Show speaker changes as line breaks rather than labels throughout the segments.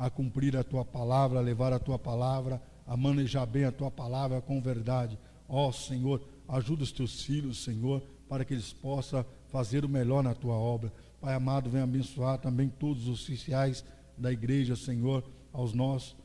a cumprir a tua palavra, a levar a tua palavra, a manejar bem a tua palavra com verdade. Ó Senhor, ajuda os teus filhos, Senhor, para que eles possam fazer o melhor na tua obra. Pai amado, venha abençoar também todos os oficiais da igreja, Senhor, aos nossos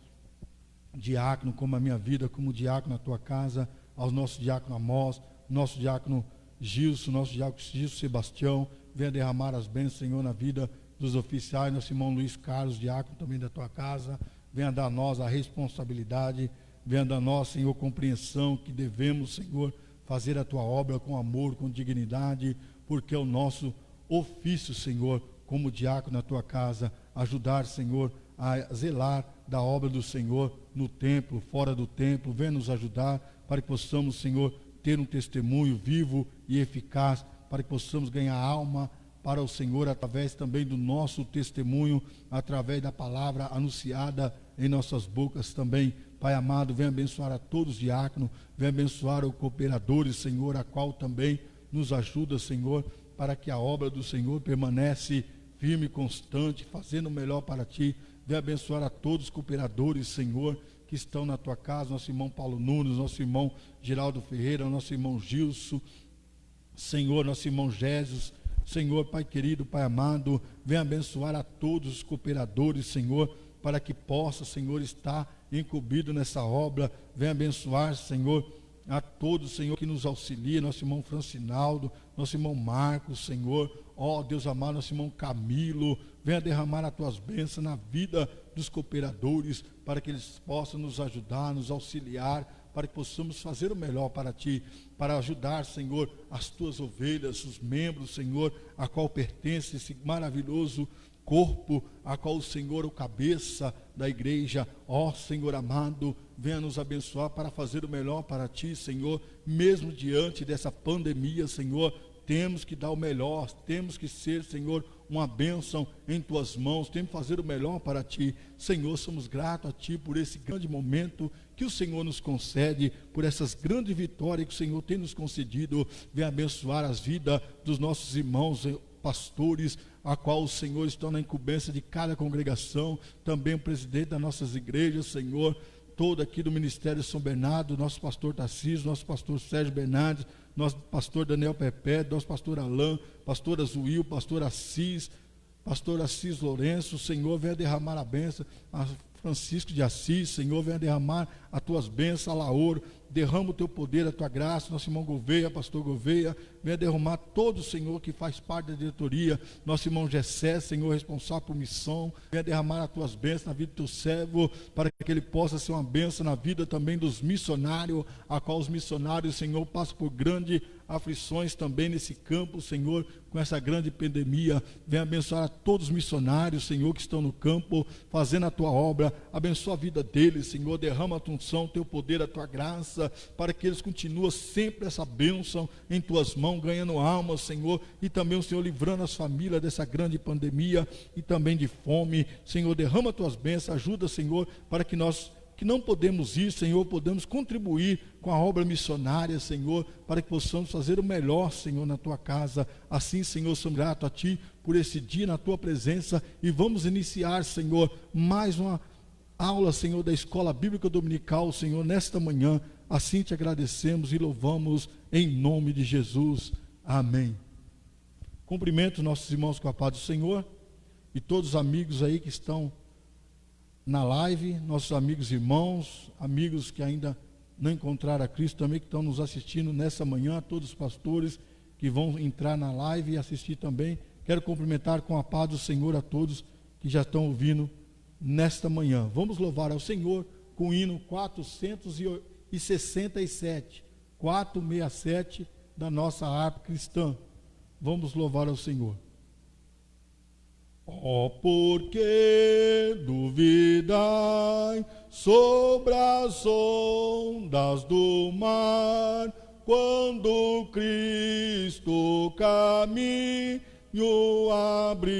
diáconos, como a minha vida, como diácono na tua casa, aos nossos diáconos Amós, nosso diácono Gilson, nosso diácono Gilson Sebastião. Venha derramar as bênçãos, Senhor, na vida dos oficiais, nosso irmão Luiz Carlos, diácono também da tua casa. Venha dar a nós a responsabilidade, venha dar a nós, Senhor, compreensão que devemos, Senhor, fazer a tua obra com amor, com dignidade, porque é o nosso ofício, Senhor, como diácono na tua casa, ajudar, Senhor, a zelar da obra do Senhor no templo, fora do templo. Venha nos ajudar para que possamos, Senhor, ter um testemunho vivo e eficaz, para que possamos ganhar alma para o Senhor através também do nosso testemunho, através da palavra anunciada em nossas bocas também. Pai amado, venha abençoar a todos os diáconos, venha abençoar os cooperadores, Senhor, a qual também nos ajuda, Senhor, para que a obra do Senhor permanece firme e constante, fazendo o melhor para Ti. Venha abençoar a todos os cooperadores, Senhor, que estão na Tua casa, nosso irmão Paulo Nunes, nosso irmão Geraldo Ferreira, nosso irmão Gilson, Senhor, nosso irmão Jesus, Senhor, Pai querido, Pai amado, venha abençoar a todos os cooperadores, Senhor, para que possa, Senhor, estar incumbido nessa obra. Venha abençoar, Senhor, a todos, Senhor, que nos auxilia, nosso irmão Francinaldo, nosso irmão Marcos, Senhor, ó Deus amado, nosso irmão Camilo. Venha derramar as tuas bênçãos na vida dos cooperadores, para que eles possam nos ajudar, nos auxiliar, para que possamos fazer o melhor para Ti, para ajudar, Senhor, as Tuas ovelhas, os membros, Senhor, a qual pertence esse maravilhoso corpo, a qual o Senhor é o cabeça da igreja. Ó Senhor amado, venha nos abençoar para fazer o melhor para Ti, Senhor, mesmo diante dessa pandemia, Senhor. Temos que dar o melhor, temos que ser, Senhor, uma bênção em Tuas mãos, temos que fazer o melhor para Ti. Senhor, somos gratos a Ti por esse grande momento que o Senhor nos concede, por essas grandes vitórias que o Senhor tem nos concedido. Venha abençoar as vidas dos nossos irmãos pastores, a qual o Senhor está na incumbência de cada congregação, também o presidente das nossas igrejas, Senhor, todo aqui do Ministério São Bernardo, nosso pastor Tarcísio, nosso pastor Sérgio Bernardes, nosso pastor Daniel Pepé, nosso pastor Alain, pastor Azuil, pastor Assis Lourenço. Senhor, venha derramar a bênção a Francisco de Assis, Senhor, venha derramar as tuas bênçãos a Laor, derrama o teu poder, a tua graça, nosso irmão Gouveia, pastor Gouveia, venha derramar todo, Senhor, que faz parte da diretoria, nosso irmão Gessé, Senhor, responsável por missão, venha derramar as tuas bênçãos na vida do teu servo, para que ele possa ser uma bênção na vida também dos missionários, a qual os missionários, Senhor, passam por grandes aflições também nesse campo, Senhor, com essa grande pandemia. Venha abençoar a todos os missionários, Senhor, que estão no campo, fazendo a tua obra. Abençoa a vida deles, Senhor, derrama a tua unção, teu poder, a tua graça, para que eles continuem sempre essa bênção em tuas mãos, ganhando almas, Senhor, e também o Senhor livrando as famílias dessa grande pandemia e também de fome. Senhor, derrama as tuas bênçãos, ajuda, Senhor, para que nós que não podemos ir, Senhor, podemos contribuir com a obra missionária, Senhor, para que possamos fazer o melhor, Senhor, na tua casa. Assim, Senhor, somos gratos a Ti por esse dia na tua presença, e vamos iniciar, Senhor, mais uma aula, Senhor, da Escola Bíblica Dominical, Senhor, nesta manhã. Assim te agradecemos e louvamos em nome de Jesus. Amém. Cumprimento nossos irmãos com a paz do Senhor e todos os amigos aí que estão na live, nossos amigos irmãos, amigos que ainda não encontraram a Cristo também, que estão nos assistindo nessa manhã, todos os pastores que vão entrar na live e assistir também. Quero cumprimentar com a paz do Senhor a todos que já estão ouvindo nesta manhã. Vamos louvar ao Senhor com o hino 467 da nossa harpa cristã. Vamos louvar ao Senhor. Oh, por que duvidai sobre as ondas do mar, quando Cristo caminho abriu?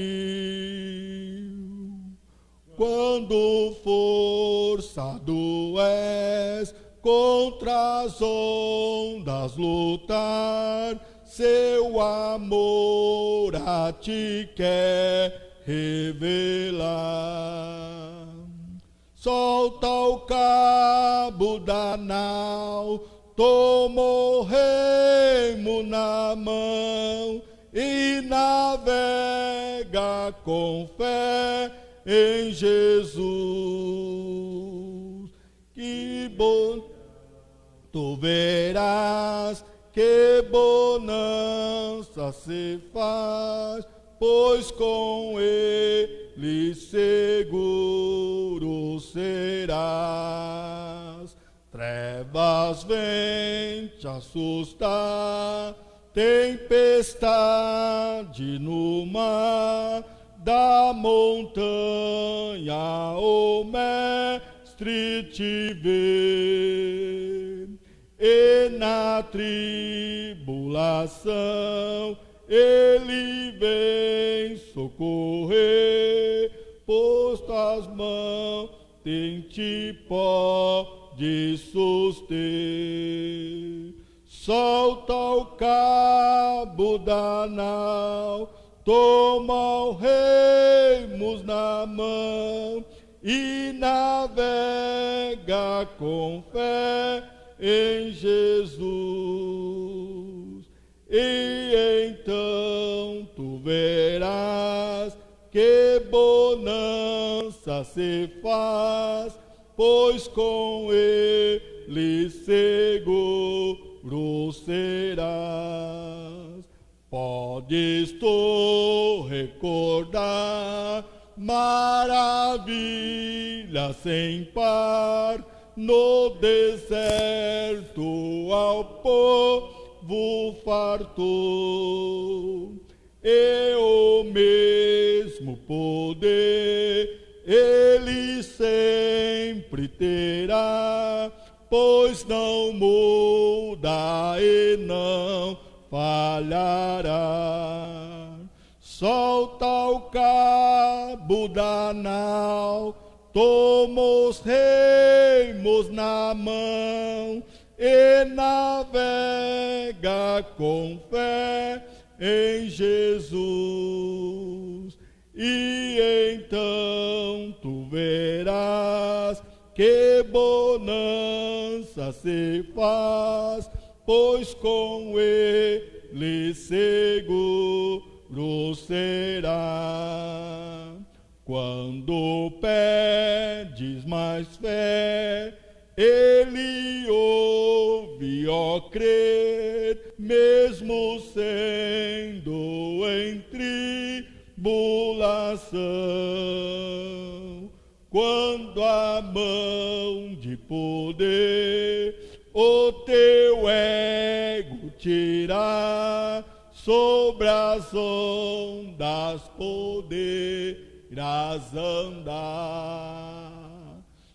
Quando forçado és contra as ondas lutar, seu amor a ti quer revelar. solta o cabo da nau, toma o remo na mão e navega com fé em Jesus. Que bom tu verás, que bonança se faz, pois com ele seguro serás. Trevas vêm te assustar, tempestade no mar, da montanha o mestre te vê, e na tribulação ele vem socorrer, posto as mãos em ti pode suster. Solta o cabo da nau, toma os remos na mão e navega com fé em Jesus. E então tu verás que bonança se faz, pois com ele seguro serás. Podes tu recordar maravilhas sem par, no deserto ao povo fartou, e o mesmo poder ele sempre terá, pois não muda e não falhará. Solta o cabo da nau, toma os remos na mão e navega com fé em Jesus. E então tu verás que bonança se faz, pois com ele seguro será. Quando pedes mais fé, ele ouve, ó crer, mesmo sendo em tribulação. Quando a mão de poder o teu ego tirar, sobre as ondas poderás andar.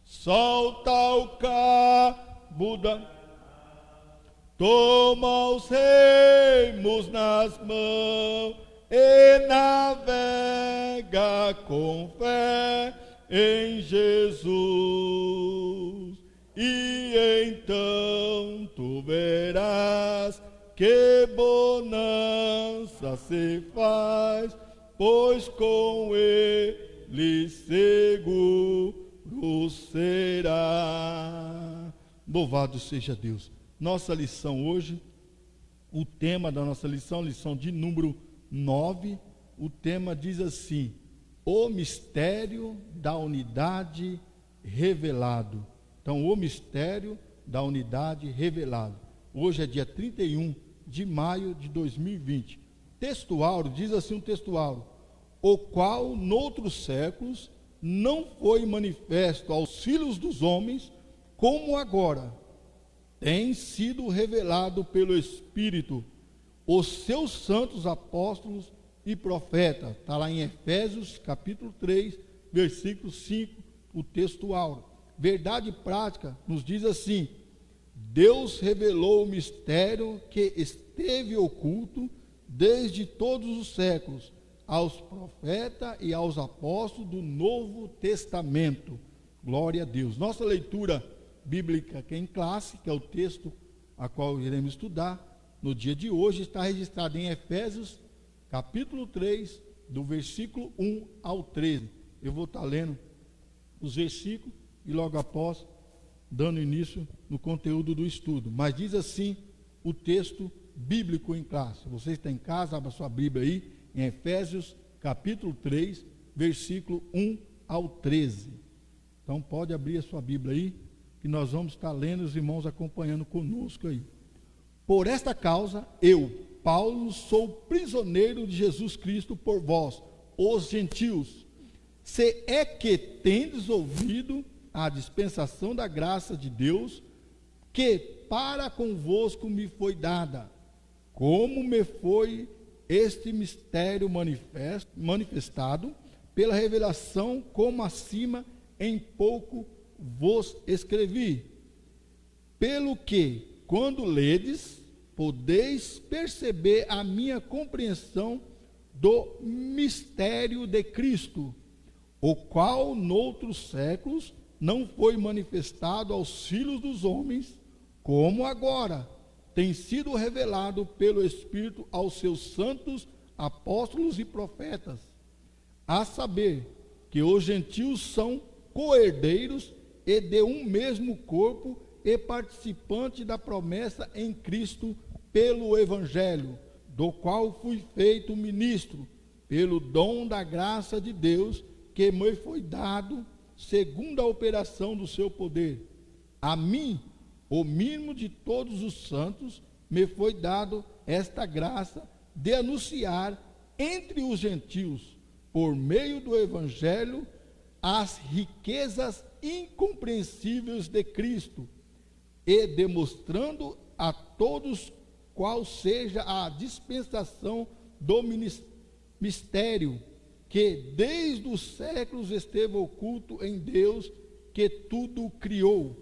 Solta o cabo da... Toma os remos nas mãos e navega com fé em Jesus. E então tu verás que bonança se faz, pois com ele seguro será. Louvado seja Deus. Nossa lição hoje, o tema da nossa lição, lição de número 9, o tema diz assim: o mistério da unidade revelado. Então, o mistério da unidade revelado. Hoje é dia 31 de maio de 2020. Textuário, diz assim um textuário: o qual, noutros séculos, não foi manifesto aos filhos dos homens, como agora tem sido revelado pelo Espírito, os seus santos apóstolos e profetas. Está lá em Efésios capítulo 3, versículo 5, o texto áureo. Verdade prática nos diz assim: Deus revelou o mistério que esteve oculto desde todos os séculos aos profetas e aos apóstolos do Novo Testamento. Glória a Deus. Nossa leitura bíblica que é em classe, que é o texto a qual iremos estudar no dia de hoje, está registrado em Efésios capítulo 3, do versículo 1 ao 13. Eu vou estar lendo os versículos e logo após, dando início no conteúdo do estudo. Mas diz assim o texto bíblico em classe. Você está em casa, abra sua Bíblia aí, em Efésios capítulo 3, versículo 1 ao 13. Então pode abrir a sua Bíblia aí, que nós vamos estar lendo, os irmãos acompanhando conosco aí. Por esta causa, eu, Paulo, sou prisioneiro de Jesus Cristo por vós, os gentios. Se é que tendes ouvido a dispensação da graça de Deus, que para convosco me foi dada, como me foi este mistério manifestado pela revelação, como acima em pouco vos escrevi, pelo que, quando ledes, podeis perceber a minha compreensão do mistério de Cristo, o qual noutros séculos não foi manifestado aos filhos dos homens, como agora tem sido revelado pelo Espírito aos seus santos apóstolos e profetas, a saber, que os gentios são co-herdeiros e de um mesmo corpo e participantes da promessa em Cristo pelo Evangelho, do qual fui feito ministro, pelo dom da graça de Deus, que me foi dado, segundo a operação do seu poder. A mim, o mínimo de todos os santos, me foi dado esta graça de anunciar entre os gentios, por meio do Evangelho, as riquezas incompreensíveis de Cristo, e demonstrando a todos qual seja a dispensação do mistério, que desde os séculos esteve oculto em Deus, que tudo criou,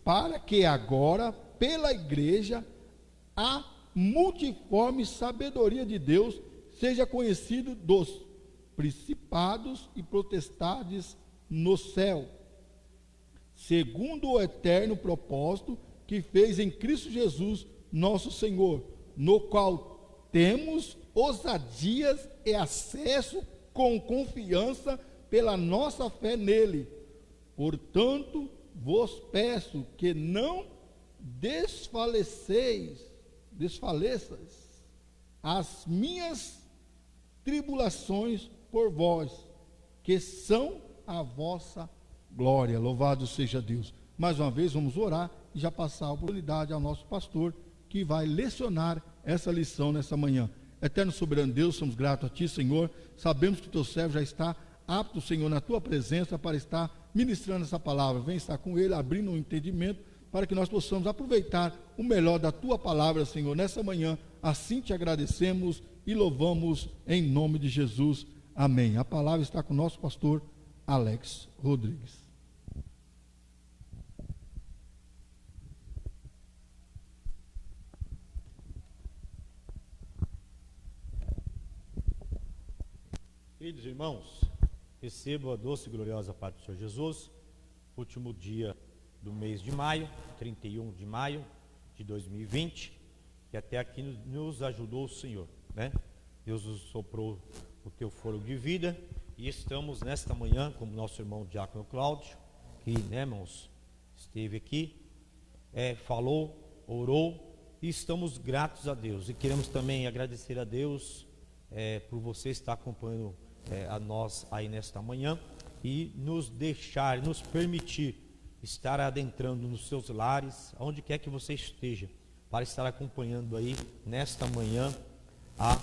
para que agora, pela igreja, a multiforme sabedoria de Deus seja conhecido dos principados e potestades no céu, segundo o eterno propósito que fez em Cristo Jesus, nosso Senhor, no qual temos ousadias e acesso com confiança pela nossa fé nele. Portanto, vos peço que não desfaleçais as minhas tribulações por vós, que são a vossa glória. Louvado seja Deus. Mais uma vez vamos orar e já passar a oportunidade ao nosso pastor, que vai lecionar essa lição nessa manhã. Eterno soberano Deus, somos gratos a Ti, Senhor. Sabemos que o Teu servo já está apto, Senhor, na Tua presença para estar ministrando essa palavra. Vem estar com Ele, abrindo o entendimento, para que nós possamos aproveitar o melhor da Tua palavra, Senhor, nessa manhã. Assim Te agradecemos e louvamos em nome de Jesus. Amém. A palavra está com o nosso pastor Alex Rodrigues.
Queridos irmãos, recebo a doce e gloriosa paz do Senhor Jesus, último dia do mês de maio, 31 de maio de 2020, e até aqui nos ajudou o Senhor, né? Deus nos soprou o teu fôlego de vida, e estamos nesta manhã, como nosso irmão Diácono Cláudio, que, né, irmãos, esteve aqui, falou, orou, e estamos gratos a Deus, e queremos também agradecer a Deus por você estar acompanhando a nós aí nesta manhã, e nos permitir estar adentrando nos seus lares, onde quer que você esteja, para estar acompanhando aí nesta manhã a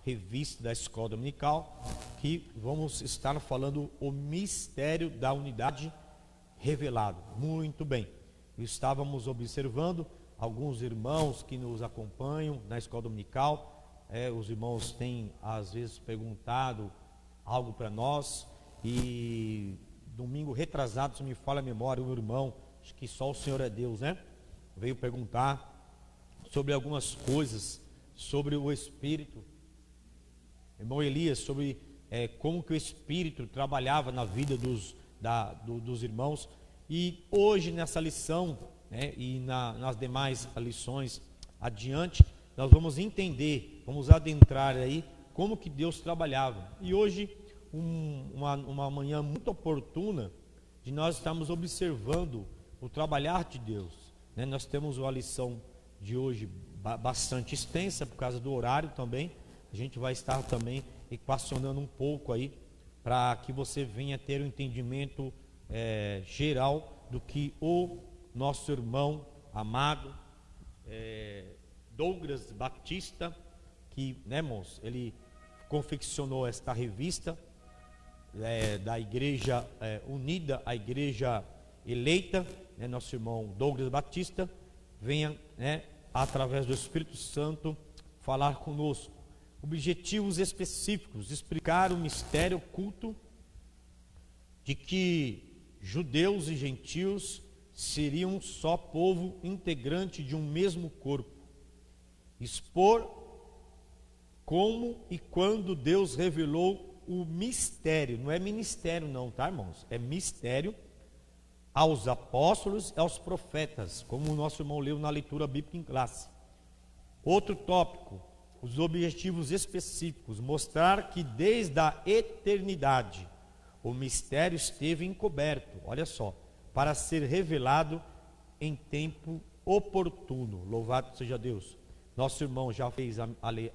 revista da Escola Dominical, que vamos estar falando o mistério da unidade revelado. Muito bem, estávamos observando alguns irmãos que nos acompanham na Escola Dominical, os irmãos têm às vezes perguntado algo para nós, e domingo retrasado, se me falha a memória, um irmão, acho que só o Senhor é Deus, né? Veio perguntar sobre algumas coisas, sobre o Espírito, irmão Elias, sobre como que o Espírito trabalhava na vida dos irmãos, e hoje nessa lição, né, e nas demais lições adiante, nós vamos entender, vamos adentrar aí como que Deus trabalhava. E hoje, uma manhã muito oportuna, de nós estarmos observando o trabalhar de Deus, né? Nós temos uma lição de hoje bastante extensa por causa do horário também. A gente vai estar também equacionando um pouco aí, para que você venha ter um entendimento geral do que o nosso irmão amado Douglas Batista, que, né, irmãos, ele confeccionou esta revista da Igreja Unida, a Igreja Eleita, né, nosso irmão Douglas Batista, venha, né, através do Espírito Santo, falar conosco. Objetivos específicos: explicar o mistério oculto de que judeus e gentios seriam um só povo integrante de um mesmo corpo. Expor como e quando Deus revelou o mistério, não é ministério não, tá, irmãos? É mistério aos apóstolos e aos profetas, como o nosso irmão leu na leitura bíblica em classe. Outro tópico: os objetivos específicos: mostrar que desde a eternidade o mistério esteve encoberto, olha só, para ser revelado em tempo oportuno. Louvado seja Deus. Nosso irmão já fez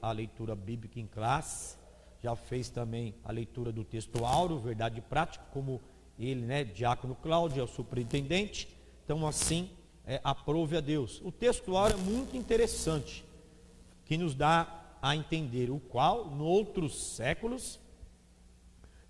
a leitura bíblica em classe, já fez também a leitura do texto áureo, verdade e prática, como ele, né, diácono Cláudio, é o superintendente. Então, assim, aprove a Deus. O texto áureo é muito interessante, que nos dá a entender o qual, em outros séculos,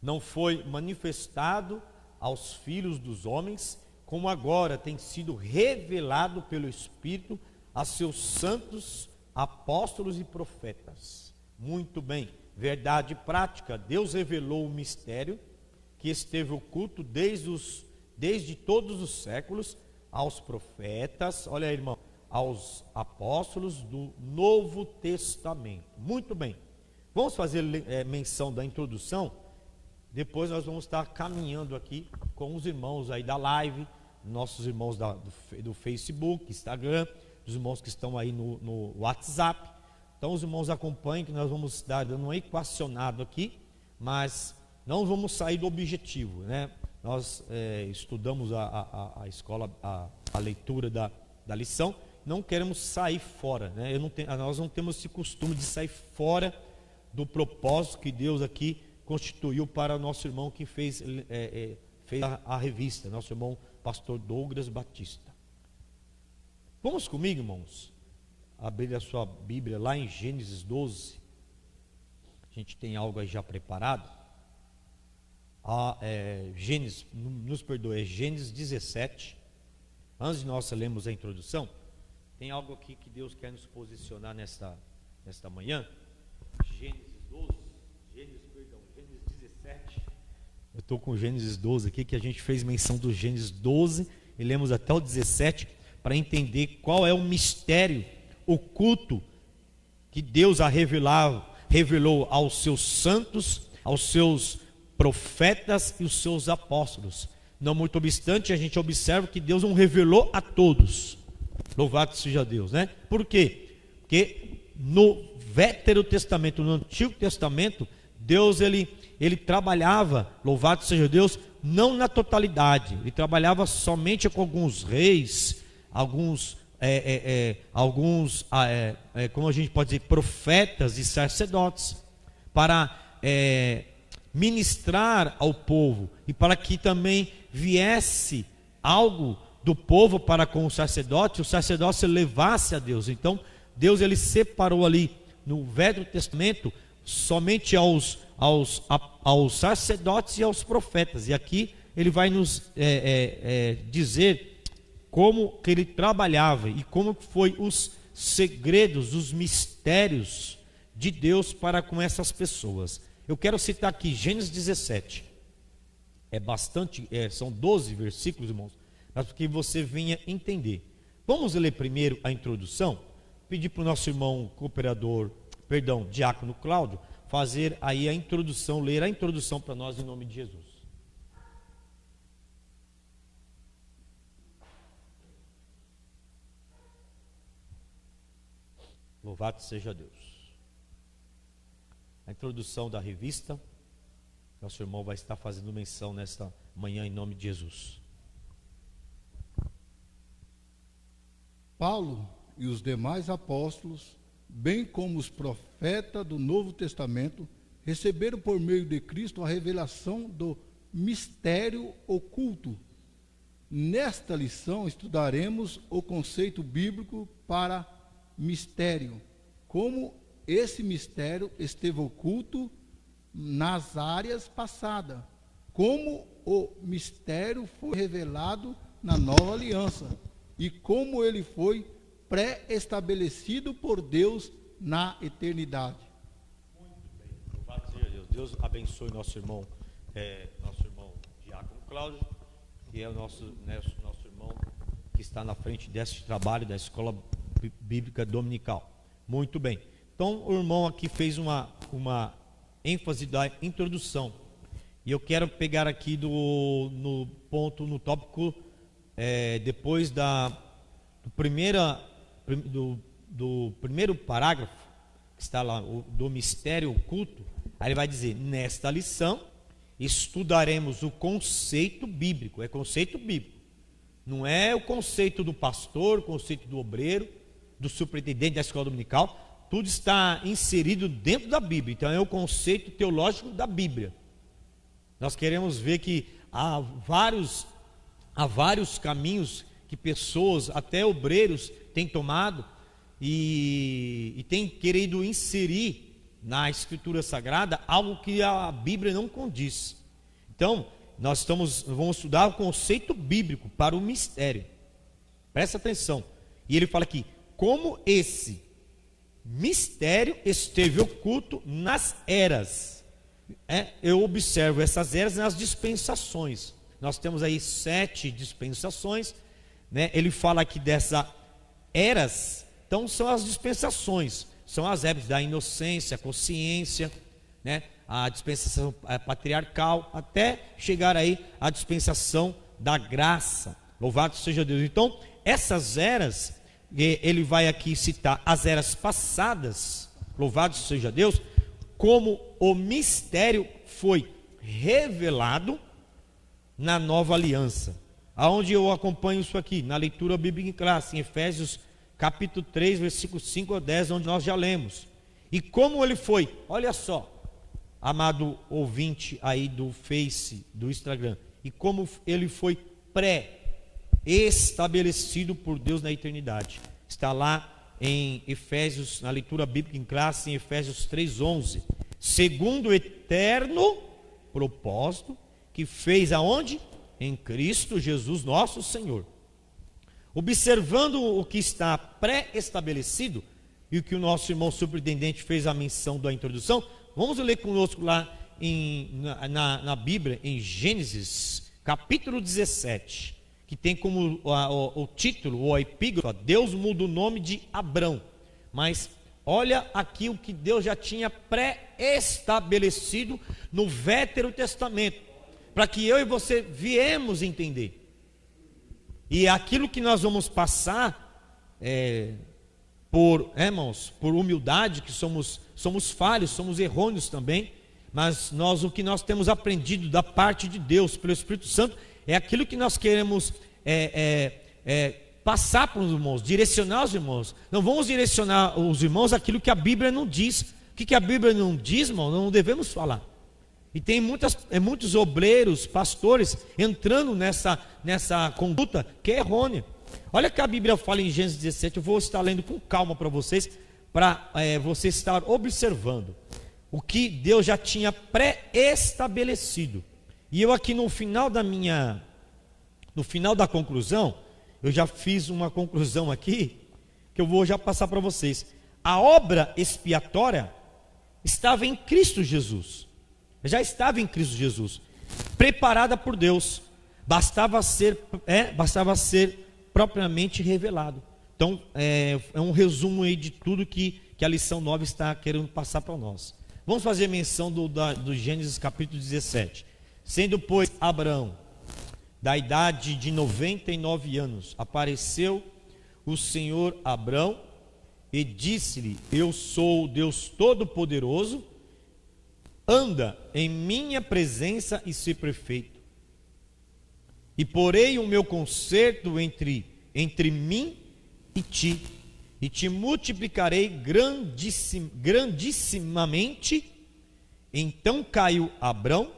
não foi manifestado aos filhos dos homens, como agora tem sido revelado pelo Espírito a seus santos apóstolos e profetas. Muito bem, verdade prática: Deus revelou o mistério que esteve oculto desde todos os séculos aos profetas, olha aí, irmão, aos apóstolos do Novo Testamento. Muito bem, vamos fazer menção da introdução. Depois nós vamos estar caminhando aqui com os irmãos aí da live, nossos irmãos do Facebook, Instagram, os irmãos que estão aí no WhatsApp. Então os irmãos acompanhem, que nós vamos estar dando um equacionado aqui, mas não vamos sair do objetivo, né? Nós estudamos a escola, a leitura da lição, não queremos sair fora, né? Nós não temos esse costume de sair fora do propósito que Deus aqui constituiu para o nosso irmão que fez a revista, nosso irmão pastor Douglas Batista. Vamos comigo, irmãos, abrir a sua Bíblia lá em Gênesis 12. A gente tem algo aí já preparado. Gênesis 17. Antes de nós lermos a introdução, tem algo aqui que Deus quer nos posicionar nesta manhã. Gênesis 17. Eu estou com Gênesis 12 aqui, que a gente fez menção do Gênesis 12 e lemos até o 17, para entender qual é o mistério oculto que Deus revelou aos seus santos, aos seus profetas e os seus apóstolos. Não muito obstante, a gente observa que Deus não revelou a todos. Louvado seja Deus, né? Por quê? Porque no Velho Testamento, no Antigo Testamento, Deus ele trabalhava, louvado seja Deus, não na totalidade. Ele trabalhava somente com alguns reis, alguns como a gente pode dizer, profetas e sacerdotes, para ministrar ao povo, e para que também viesse algo do povo para com o sacerdócio levasse a Deus. Então Deus ele separou ali no Velho Testamento somente aos sacerdotes e aos profetas, e aqui ele vai nos dizer como que ele trabalhava e como foi os segredos, os mistérios de Deus para com essas pessoas. Eu quero citar aqui Gênesis 17. São 12 versículos, irmãos, mas para que você venha entender. Vamos ler primeiro a introdução. Pedir para o nosso irmão diácono Cláudio, fazer aí a introdução, ler a introdução para nós em nome de Jesus. Louvado seja Deus. A introdução da revista, nosso irmão vai estar fazendo menção nesta manhã em nome de Jesus.
Paulo e os demais apóstolos, bem como os profetas do Novo Testamento, receberam por meio de Cristo a revelação do mistério oculto. Nesta lição estudaremos o conceito bíblico para mistério, como esse mistério esteve oculto nas áreas passadas, como o mistério foi revelado na nova aliança e como ele foi pré-estabelecido por Deus na eternidade.
Muito bem, louvado seja Deus. Deus abençoe nosso irmão Diácono Cláudio, que é o nosso irmão que está na frente deste trabalho da Escola Bíblica Dominical. Muito bem. Então, o irmão aqui fez uma ênfase da introdução. E eu quero pegar aqui no tópico, depois do primeiro parágrafo, que está lá, do mistério oculto. Aí ele vai dizer: nesta lição estudaremos o conceito bíblico. É conceito bíblico, não é o conceito do pastor, o conceito do obreiro, do superintendente da escola dominical. Tudo está inserido dentro da Bíblia. Então é o conceito teológico da Bíblia. Nós queremos ver que há vários caminhos que pessoas, até obreiros, têm tomado e têm querido inserir na Escritura Sagrada algo que a Bíblia não condiz. Então, vamos estudar o conceito bíblico para o mistério. Presta atenção. E ele fala aqui: como esse mistério esteve oculto nas eras. Eu observo essas eras nas dispensações. Nós temos aí 7 dispensações, né? Ele fala aqui dessas eras. Então são as dispensações, são as eras da inocência, consciência, né? A dispensação patriarcal, até chegar aí à dispensação da graça. Louvado seja Deus. Então essas eras, ele vai aqui citar as eras passadas, louvado seja Deus, como o mistério foi revelado na nova aliança. Aonde eu acompanho isso aqui? Na leitura bíblica em classe, em Efésios capítulo 3, versículos 5 a 10, onde nós já lemos. E como ele foi, olha só, amado ouvinte aí do Face, do Instagram, e como ele foi estabelecido por Deus na eternidade. Está lá em Efésios, na leitura bíblica em classe, em Efésios 3:11. Segundo o eterno propósito que fez aonde? Em Cristo Jesus nosso Senhor. Observando o que está pré-estabelecido e o que o nosso irmão superintendente fez a menção da introdução, vamos ler conosco lá na Bíblia, em Gênesis capítulo 17. Que tem como o título, ou a epígrafe, Deus muda o nome de Abrão. Mas olha aqui o que Deus já tinha pré-estabelecido no Velho Testamento, para que eu e você viemos entender. E aquilo que nós vamos passar, irmãos, por humildade, que somos falhos, somos errôneos também, mas o que nós temos aprendido da parte de Deus, pelo Espírito Santo, é aquilo que nós queremos passar para os irmãos, direcionar os irmãos. Não vamos direcionar os irmãos aquilo que a Bíblia não diz. O que a Bíblia não diz, irmão, não devemos falar. E tem muitos obreiros, pastores, entrando nessa conduta que é errônea. Olha que a Bíblia fala em Gênesis 17, eu vou estar lendo com calma para vocês, para você estar observando o que Deus já tinha pré-estabelecido. E eu aqui no final da conclusão, eu já fiz uma conclusão aqui, que eu vou já passar para vocês. A obra expiatória estava em Cristo Jesus, já estava em Cristo Jesus, preparada por Deus, bastava ser propriamente revelado. Então, é um resumo aí de tudo que a lição 9 está querendo passar para nós. Vamos fazer menção do Gênesis capítulo 17. Sendo, pois, Abraão da idade de 99 anos, apareceu o Senhor a Abraão e disse-lhe: eu sou o Deus Todo-Poderoso, anda em minha presença e se perfeito. E porei o meu concerto entre mim e te multiplicarei grandissimamente. Então caiu Abrão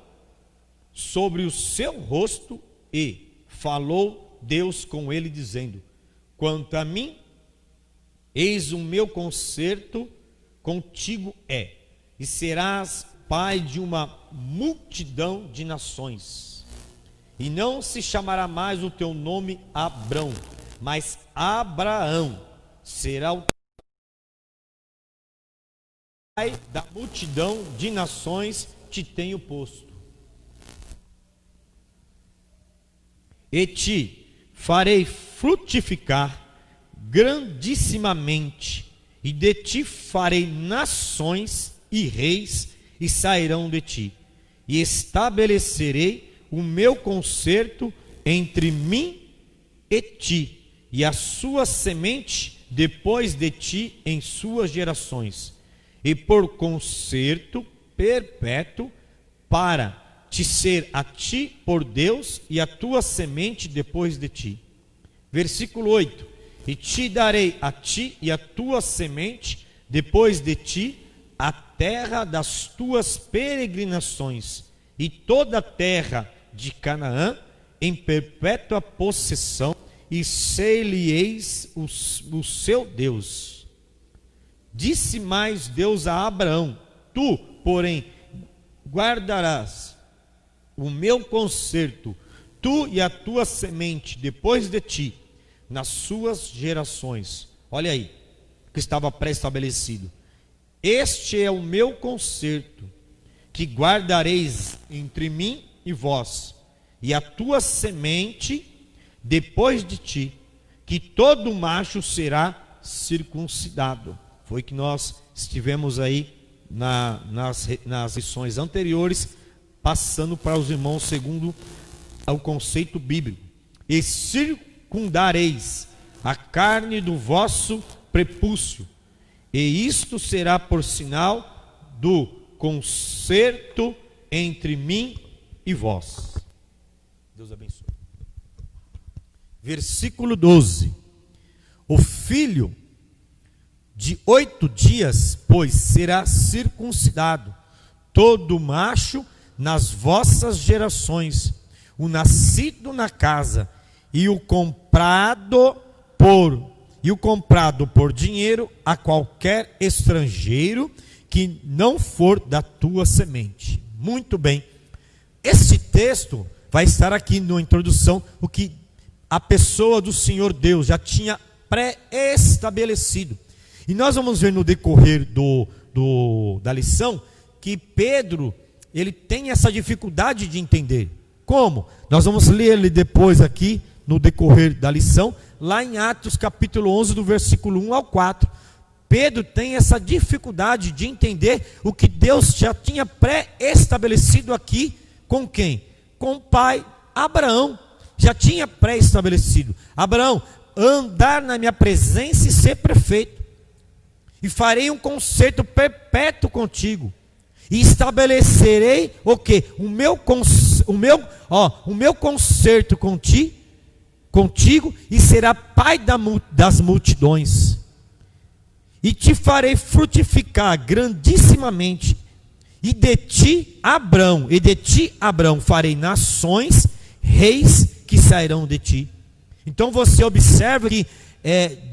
sobre o seu rosto e falou Deus com ele, dizendo: quanto a mim, eis o meu concerto contigo e serás pai de uma multidão de nações. E não se chamará mais o teu nome Abrão, mas Abraão será o pai da multidão de nações te tenho posto. E te farei frutificar grandissimamente, e de ti farei nações e reis, e sairão de ti. E estabelecerei o meu concerto entre mim e ti, e a sua semente depois de ti em suas gerações, e por concerto perpétuo, para te ser a ti por Deus, e a tua semente depois de ti. Versículo 8: e te darei a ti e a tua semente depois de ti a terra das tuas peregrinações, e toda a terra de Canaã em perpétua possessão, e ser-lhe-eis o seu Deus. Disse mais Deus a Abraão: tu, porém, guardarás o meu concerto, tu e a tua semente depois de ti, nas suas gerações. Olha aí, que estava pré-estabelecido. Este é o meu concerto, que guardareis entre mim e vós, e a tua semente depois de ti, que todo macho será circuncidado. Foi que nós estivemos aí nas lições anteriores, passando para os irmãos segundo o conceito bíblico. E circundareis a carne do vosso prepúcio, e isto será por sinal do concerto entre mim e vós. Deus abençoe. Versículo 12: o filho de 8 dias, pois, será circuncidado, todo macho nas vossas gerações, o nascido na casa, e o comprado por dinheiro a qualquer estrangeiro que não for da tua semente. Muito bem. Esse texto vai estar aqui na introdução, o que a pessoa do Senhor Deus já tinha pré-estabelecido. E nós vamos ver no decorrer da lição que Pedro, ele tem essa dificuldade de entender. Como? Nós vamos ler ele depois aqui no decorrer da lição, lá em Atos capítulo 11, do versículo 1 ao 4. Pedro tem essa dificuldade de entender o que Deus já tinha pré-estabelecido aqui com quem? Com o pai Abraão. Já tinha pré-estabelecido: Abraão, andar na minha presença e ser perfeito, e farei um concerto perpétuo contigo, e estabelecerei o quê? O meu concerto contigo, e será pai das multidões, e te farei frutificar grandissimamente, e de ti, Abrão, farei nações, reis que sairão de ti. Então você observa que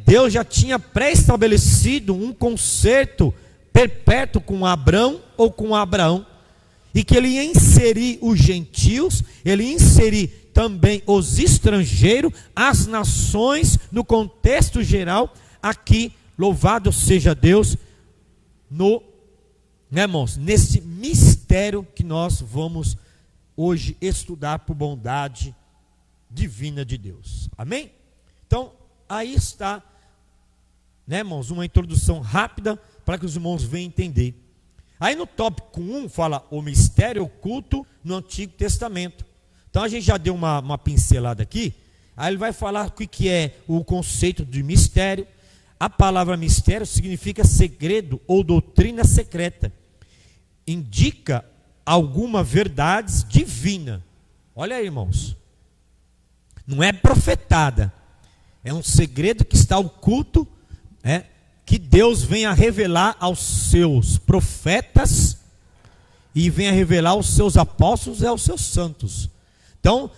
Deus já tinha pré-estabelecido um concerto perpétuo com Abrão ou com Abraão, e que ele ia inserir os gentios, ele ia inserir também os estrangeiros, as nações, no contexto geral. Aqui, louvado seja Deus, irmãos, nesse mistério que nós vamos hoje estudar por bondade divina de Deus. Amém? Então, aí está, irmãos, uma introdução rápida para que os irmãos venham entender. Aí no tópico 1 fala o mistério oculto no Antigo Testamento. Então a gente já deu uma pincelada aqui. Aí ele vai falar o que é o conceito de mistério. A palavra mistério significa segredo ou doutrina secreta. Indica alguma verdade divina. Olha aí, irmãos. Não é profetada. É um segredo que está oculto, que Deus vem a revelar aos seus profetas e vem a revelar aos seus apóstolos e aos seus santos. Então,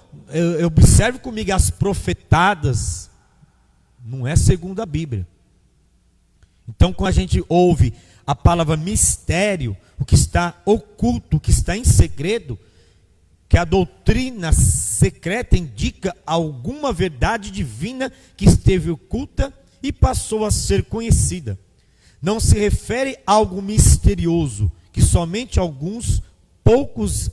observe comigo, as profetadas não é segundo a Bíblia. Então, quando a gente ouve a palavra mistério, o que está oculto, o que está em segredo, que a doutrina secreta indica alguma verdade divina que esteve oculta e passou a ser conhecida. Não se refere a algo misterioso, que somente alguns poucos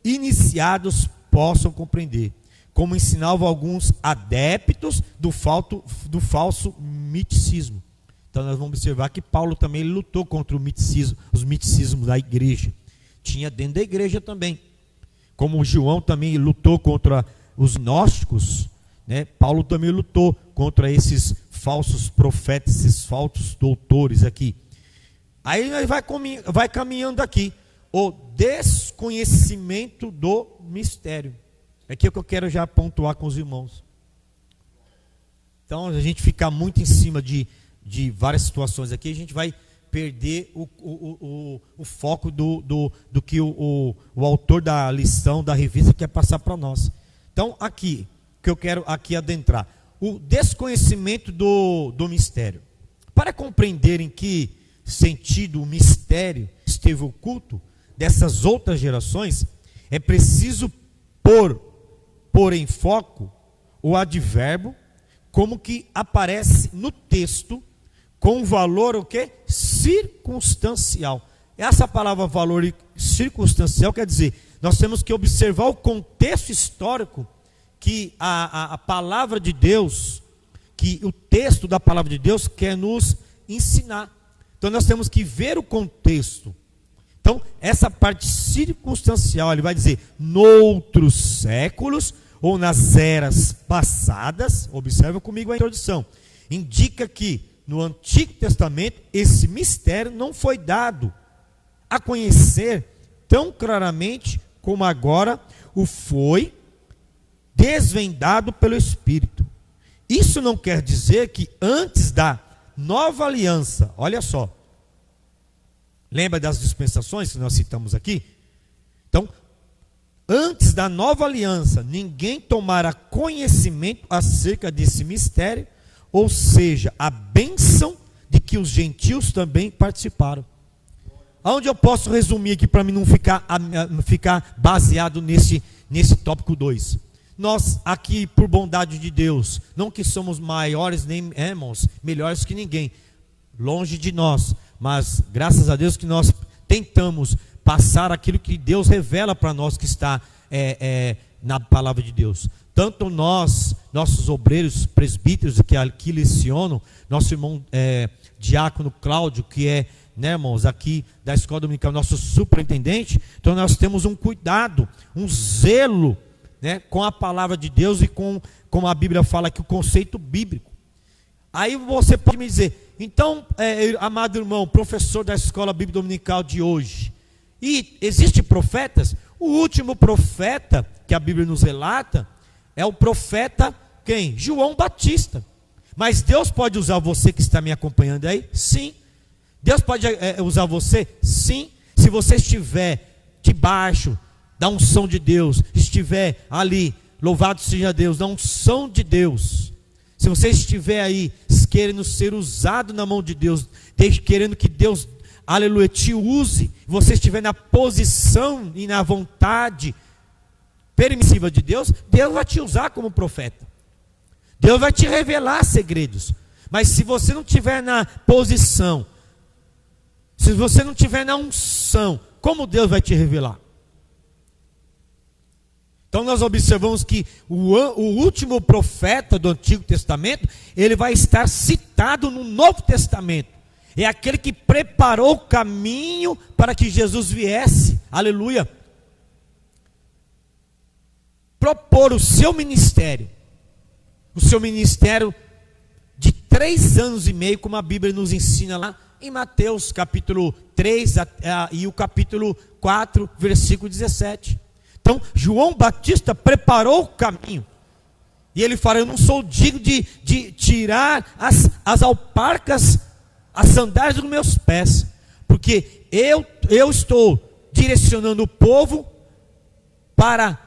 iniciados possam compreender, como ensinavam alguns adeptos do falso miticismo. Então nós vamos observar que Paulo também lutou contra os miticismos da igreja. Tinha dentro da igreja também. Como João também lutou contra os gnósticos, Paulo também lutou contra esses falsos profetas, esses falsos doutores aqui. Aí nós vai caminhando aqui. O desconhecimento do mistério. É aqui que eu quero já pontuar com os irmãos. Então, a gente ficar muito em cima de várias situações aqui, a gente vai perder o foco do que o autor da lição, da revista, quer passar para nós. Então, aqui, que eu quero aqui adentrar. O desconhecimento do mistério. Para compreender em que sentido o mistério esteve oculto dessas outras gerações, é preciso pôr em foco o advérbio, como que aparece no texto, com valor o quê? Circunstancial. Essa palavra valor circunstancial quer dizer, nós temos que observar o contexto histórico que a palavra de Deus, que o texto da palavra de Deus quer nos ensinar. Então nós temos que ver o contexto. Então essa parte circunstancial, ele vai dizer, noutros séculos, ou nas eras passadas, observa comigo a introdução, indica que no Antigo Testamento esse mistério não foi dado a conhecer tão claramente como agora o foi desvendado pelo Espírito. Isso não quer dizer que antes da nova aliança, olha só, lembra das dispensações que nós citamos aqui? Então, antes da nova aliança, ninguém tomara conhecimento acerca desse mistério, ou seja, a bênção de que os gentios também participaram. Aonde eu posso resumir aqui para mim não ficar baseado nesse tópico 2? Nós aqui, por bondade de Deus, não que somos maiores nem irmãos, melhores que ninguém, longe de nós, mas graças a Deus que nós tentamos passar aquilo que Deus revela para nós que está na palavra de Deus. Tanto nós, nossos obreiros, presbíteros que aqui lecionam, nosso irmão diácono Cláudio, que é, irmãos, aqui da escola dominical, nosso superintendente, então nós temos um cuidado, um zelo, com a palavra de Deus e como a Bíblia fala aqui, o conceito bíblico. Aí você pode me dizer, então, amado irmão, professor da escola bíblica dominical de hoje, e existem profetas? O último profeta que a Bíblia nos relata é o profeta, quem? João Batista. Mas Deus pode usar você que está me acompanhando aí? Sim. Deus pode usar você? Sim. Se você estiver debaixo da unção de Deus, estiver ali, louvado seja Deus, da unção de Deus. Se você estiver aí querendo ser usado na mão de Deus, querendo que Deus, aleluia, te use, você estiver na posição e na vontade permissiva de Deus, Deus vai te usar como profeta. Deus vai te revelar segredos. Mas se você não estiver na posição, se você não estiver na unção, como Deus vai te revelar? Então nós observamos que o último profeta do Antigo Testamento, ele vai estar citado no Novo Testamento. É aquele que preparou o caminho para que Jesus viesse, aleluia, propor o seu ministério de 3 anos e meio, como a Bíblia nos ensina lá em Mateus capítulo 3 e o capítulo 4, versículo 17. Então, João Batista preparou o caminho.
E ele fala: eu não sou digno de tirar as alparcas, as sandálias dos meus pés, porque eu estou direcionando o povo para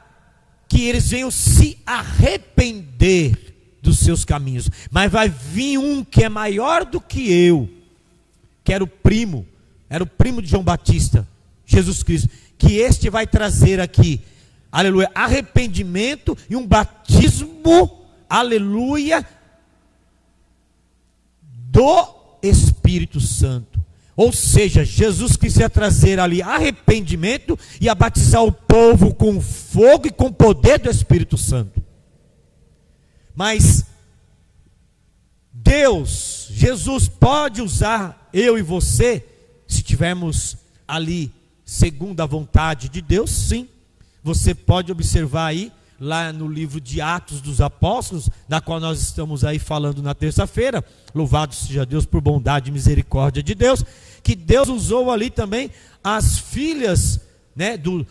que eles venham se arrepender dos seus caminhos. Mas vai vir um que é maior do que eu, que era o primo de João Batista, Jesus Cristo, que este vai trazer aqui, aleluia, arrependimento e um batismo, aleluia, do Espírito Santo. Ou seja, Jesus Cristo ia trazer ali arrependimento e a batizar o povo com fogo e com poder do Espírito Santo. Mas Deus, Jesus pode usar eu e você, se tivermos ali segundo a vontade de Deus, sim. Você pode observar aí, lá no livro de Atos dos Apóstolos, na qual nós estamos aí falando na terça-feira, louvado seja Deus por bondade e misericórdia de Deus, que Deus usou ali também as filhas, né, do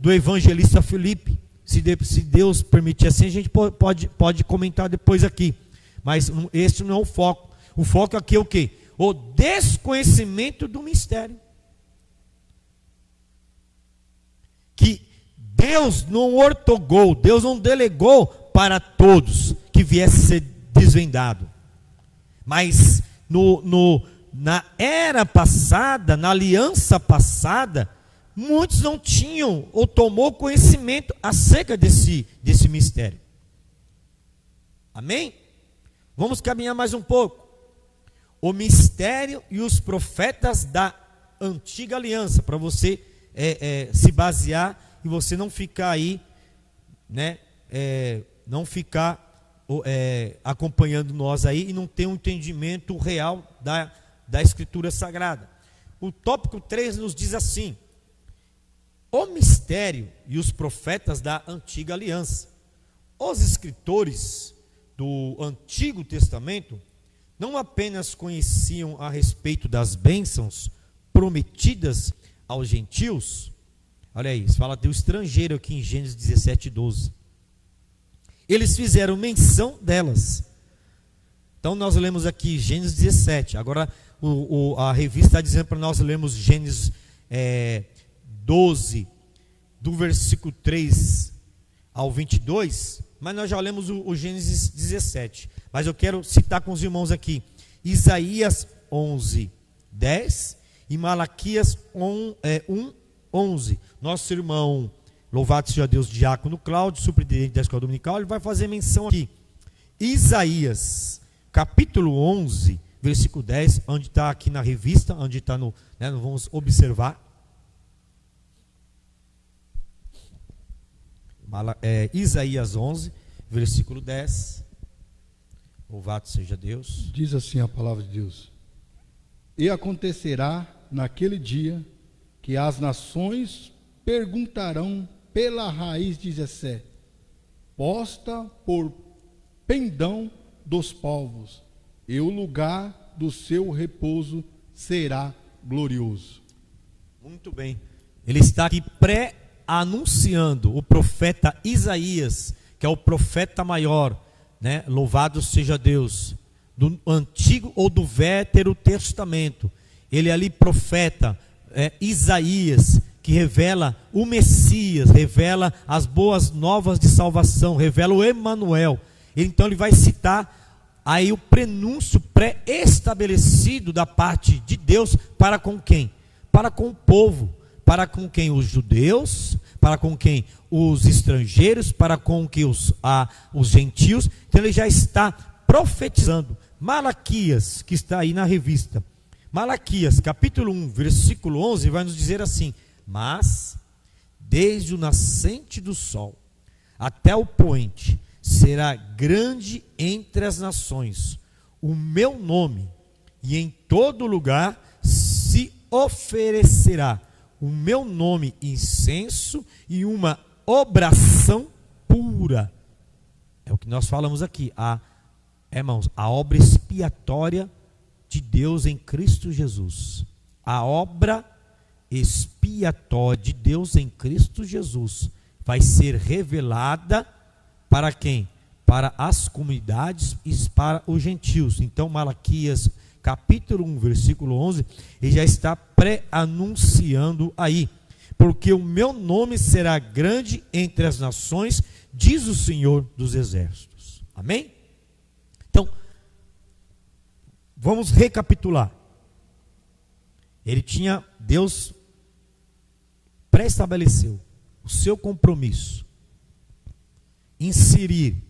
evangelista Filipe. Se Deus permitir assim, a gente pode comentar depois aqui, mas esse não é o foco. O foco aqui é o quê? O desconhecimento do mistério, que Deus não ortogou, Deus não delegou para todos que viesse a ser desvendado. Mas na era passada, na aliança passada, muitos não tinham ou tomou conhecimento acerca desse mistério. Amém? Vamos caminhar mais um pouco. O mistério e os profetas da antiga aliança, para você se basear e você não ficar aí, né, não ficar acompanhando nós aí e não ter um entendimento real da Escritura Sagrada. O tópico 3 nos diz assim: o mistério e os profetas da antiga aliança. Os escritores do Antigo Testamento não apenas conheciam a respeito das bênçãos prometidas aos gentios. Olha aí, fala do estrangeiro aqui em Gênesis 17:12. Eles fizeram menção delas. Então nós lemos aqui Gênesis 17. Agora a revista está dizendo para nós lermos Gênesis 12, do versículo 3 ao 22. Mas nós já lemos o Gênesis 17. Mas eu quero citar com os irmãos aqui Isaías 11:10 e Malaquias 1:11. Nosso irmão, louvado seja Deus, diácono Cláudio, superintendente da escola dominical, ele vai fazer menção aqui. Isaías, capítulo 11, versículo 10, onde está aqui na revista, onde está nós vamos observar. Isaías 11, versículo 10. Louvado seja Deus.
Diz assim a palavra de Deus: e acontecerá naquele dia que as nações perguntarão pela raiz de Jessé, posta por pendão dos povos, e o lugar do seu repouso será glorioso.
Muito bem. Ele está aqui anunciando o profeta Isaías, que é o profeta maior, né? Louvado seja Deus, do Antigo ou do Velho Testamento. Ele ali profeta Isaías, que revela o Messias, revela as boas novas de salvação, revela o Emanuel. Então ele vai citar aí o prenúncio pré-estabelecido da parte de Deus para com quem? Para com o povo. Para com quem? Os judeus, para com quem? Os estrangeiros, para com quem? Os gentios. Então ele já está profetizando. Malaquias, que está aí na revista, Malaquias, capítulo 1, versículo 11, vai nos dizer assim: mas, desde o nascente do sol até o poente, será grande entre as nações o meu nome, e em todo lugar se oferecerá o meu nome incenso e uma obração pura. É o que nós falamos aqui, irmãos, a obra expiatória de Deus em Cristo Jesus. A obra expiatória de Deus em Cristo Jesus vai ser revelada para quem? para as comunidades e para os gentios. Então, Malaquias capítulo 1, versículo 11, ele já está pré-anunciando aí. Porque o meu nome será grande entre as nações, diz o Senhor dos Exércitos. Amém? Então, vamos recapitular. Deus pré-estabeleceu o seu compromisso, inserir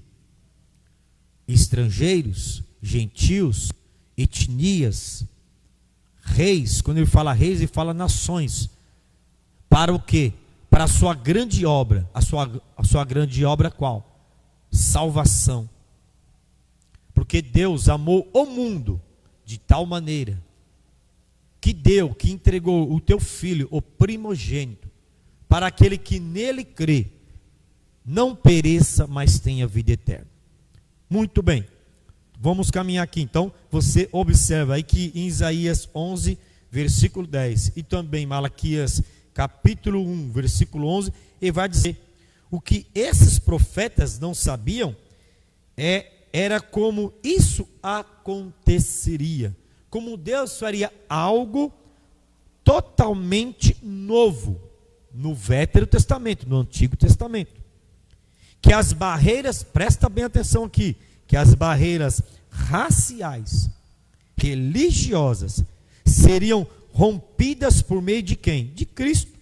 estrangeiros, gentios, etnias, reis. Quando ele fala reis, ele fala nações. Para o quê? Para a sua grande obra. A sua grande obra qual? Salvação. Porque Deus amou o mundo de tal maneira que entregou o teu filho, o primogênito, para aquele que nele crê, não pereça, mas tenha vida eterna. Muito bem. Vamos caminhar aqui. Então, você observa aí que em Isaías 11, versículo 10, e também Malaquias capítulo 1, versículo 11, ele vai dizer: o que esses profetas não sabiam era como isso aconteceria, como Deus faria algo totalmente novo no Velho Testamento, no Antigo Testamento. Que as barreiras, presta bem atenção aqui, que as barreiras raciais, religiosas, seriam rompidas por meio de quem? De Cristo.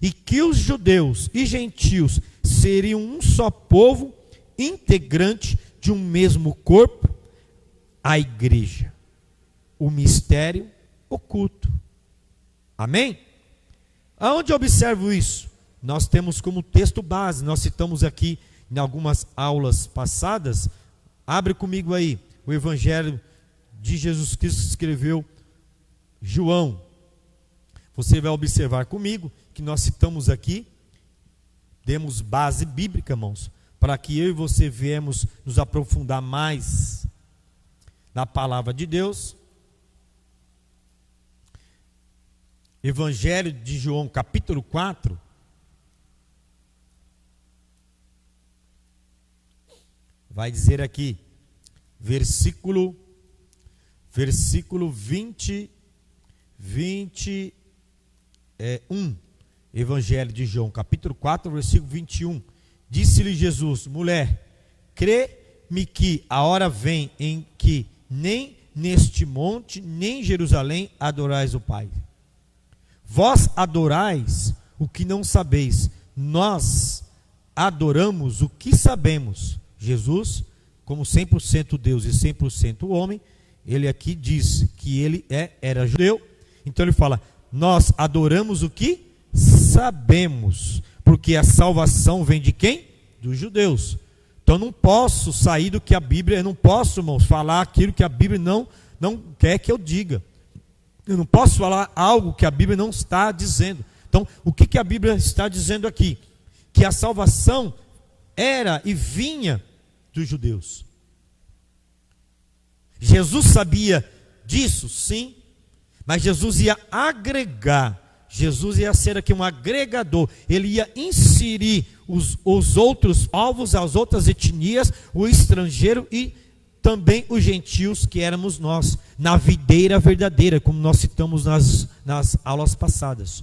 E que os judeus e gentios seriam um só povo, integrante de um mesmo corpo, a igreja, o mistério oculto. Amém? Aonde eu observo isso? Nós temos como texto base, nós citamos aqui em algumas aulas passadas. Abre comigo aí o Evangelho de Jesus Cristo que escreveu João. Você vai observar comigo que nós citamos aqui, demos base bíblica, irmãos, para que eu e você viemos nos aprofundar mais na palavra de Deus. Evangelho de João, capítulo 4. Vai dizer aqui, versículo 21. Evangelho de João, capítulo 4, versículo 21. Disse-lhe Jesus: mulher, crê-me que a hora vem em que nem neste monte, nem em Jerusalém adorais o Pai. Vós adorais o que não sabeis, nós adoramos o que sabemos. Jesus, como 100% Deus e 100% homem, ele aqui diz que ele era judeu. Então ele fala: nós adoramos o que sabemos, porque a salvação vem de quem? Dos judeus. Então eu não posso sair do que a Bíblia, eu não posso, irmãos, falar aquilo que a Bíblia não quer que eu diga. Eu não posso falar algo que a Bíblia não está dizendo. Então, o que a Bíblia está dizendo aqui? Que a salvação era e vinha dos judeus. Jesus sabia disso? Sim. Mas Jesus ia agregar, Jesus ia ser aqui um agregador, ele ia inserir os outros povos, as outras etnias, o estrangeiro e também os gentios, que éramos nós, na videira verdadeira, como nós citamos nas aulas passadas.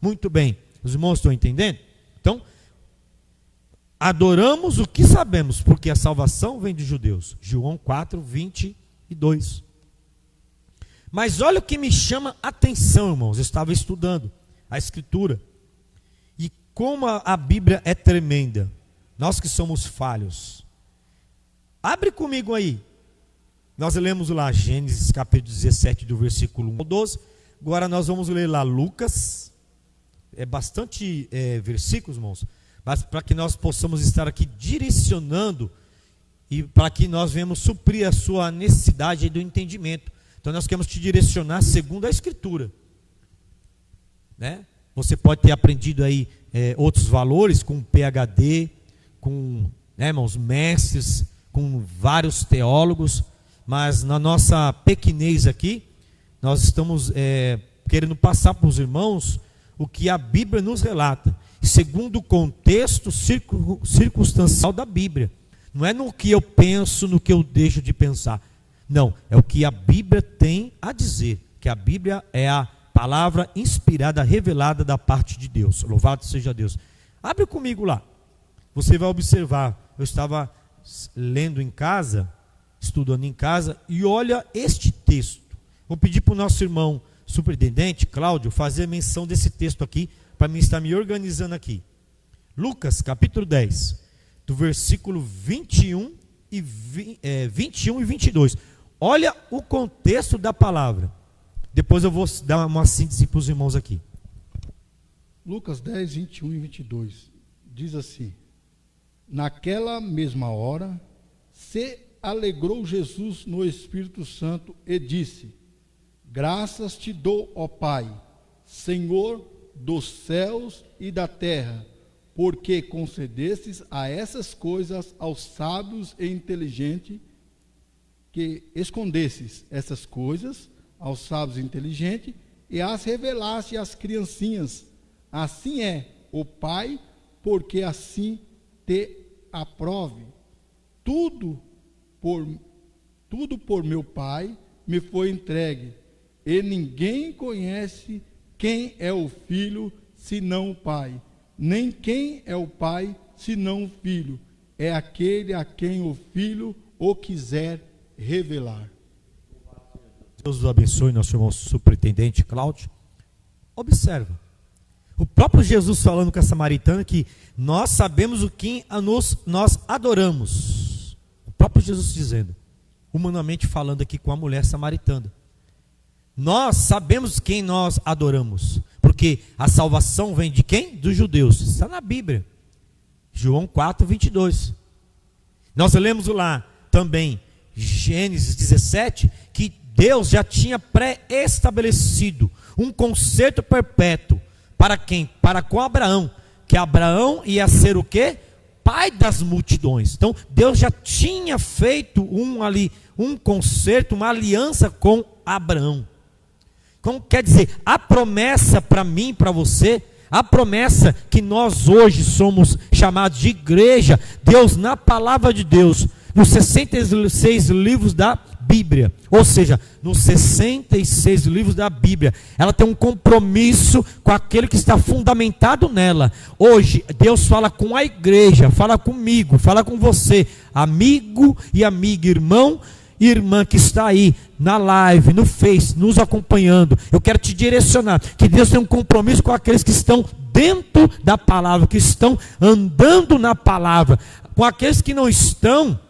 Muito bem, os irmãos estão entendendo? Então, adoramos o que sabemos, porque a salvação vem dos judeus. João 4, 22. Mas olha o que me chama a atenção, irmãos. Eu estava estudando a Escritura. E como a Bíblia é tremenda. Nós que somos falhos. Abre comigo aí. Nós lemos lá Gênesis capítulo 17, do versículo 1 ao 12. Agora nós vamos ler lá Lucas. É bastante versículos, irmãos. Mas para que nós possamos estar aqui direcionando e para que nós venhamos suprir a sua necessidade do entendimento. Então nós queremos te direcionar segundo a Escritura, né? Você pode ter aprendido aí outros valores com PhD, com, né, irmãos, mestres, com vários teólogos, mas na nossa pequenez aqui, nós estamos querendo passar para os irmãos o que a Bíblia nos relata, segundo o contexto circunstancial da Bíblia. Não é no que eu penso, no que eu deixo de pensar. Não, é o que a Bíblia tem a dizer. Que a Bíblia é a palavra inspirada, revelada da parte de Deus. Louvado seja Deus. Abre comigo lá. Você vai observar. Eu estava lendo em casa, estudando em casa, e olha este texto. Vou pedir para o nosso irmão superintendente, Cláudio, fazer menção desse texto aqui, para mim estar me organizando aqui. Lucas, capítulo 10, do versículo 21 e 22. Olha o contexto da palavra. Depois eu vou dar uma síntese para os irmãos aqui.
Lucas 10, 21 e 22. Diz assim: naquela mesma hora, se alegrou Jesus no Espírito Santo e disse: graças te dou, ó Pai, Senhor dos céus e da terra, porque concedestes a essas coisas aos sábios e inteligentes, que escondestes essas coisas aos sábios e inteligentes, e as revelaste às criancinhas. Assim é, ó Pai, porque assim te aprove. Tudo por meu Pai me foi entregue, e ninguém conhece quem é o Filho, senão o Pai, nem quem é o Pai, senão o Filho. É aquele a quem o Filho o quiser revelar.
Deus os abençoe, nosso irmão superintendente Cláudio. Observa. O próprio Jesus falando com a samaritana que nós sabemos o que nós adoramos. O próprio Jesus dizendo, humanamente falando aqui com a mulher samaritana. Nós sabemos quem nós adoramos, porque a salvação vem de quem? Dos judeus. Está na Bíblia. João 4, 22. Nós lemos lá também, Gênesis 17, que Deus já tinha pré-estabelecido um concerto perpétuo. Para quem? Para com Abraão. Que Abraão ia ser o quê? Pai das multidões. Então, Deus já tinha feito um concerto, uma aliança com Abraão. Como quer dizer, a promessa para mim, para você, a promessa que nós hoje somos chamados de igreja, Deus na palavra de Deus, nos 66 livros da Bíblia, ou seja, nos 66 livros da Bíblia, ela tem um compromisso com aquele que está fundamentado nela. Hoje, Deus fala com a igreja, fala comigo, fala com você, amigo e amiga, irmão e irmã que está aí na live, no Face, nos acompanhando. Eu quero te direcionar, que Deus tem um compromisso com aqueles que estão dentro da palavra, que estão andando na palavra. Com aqueles que não estão,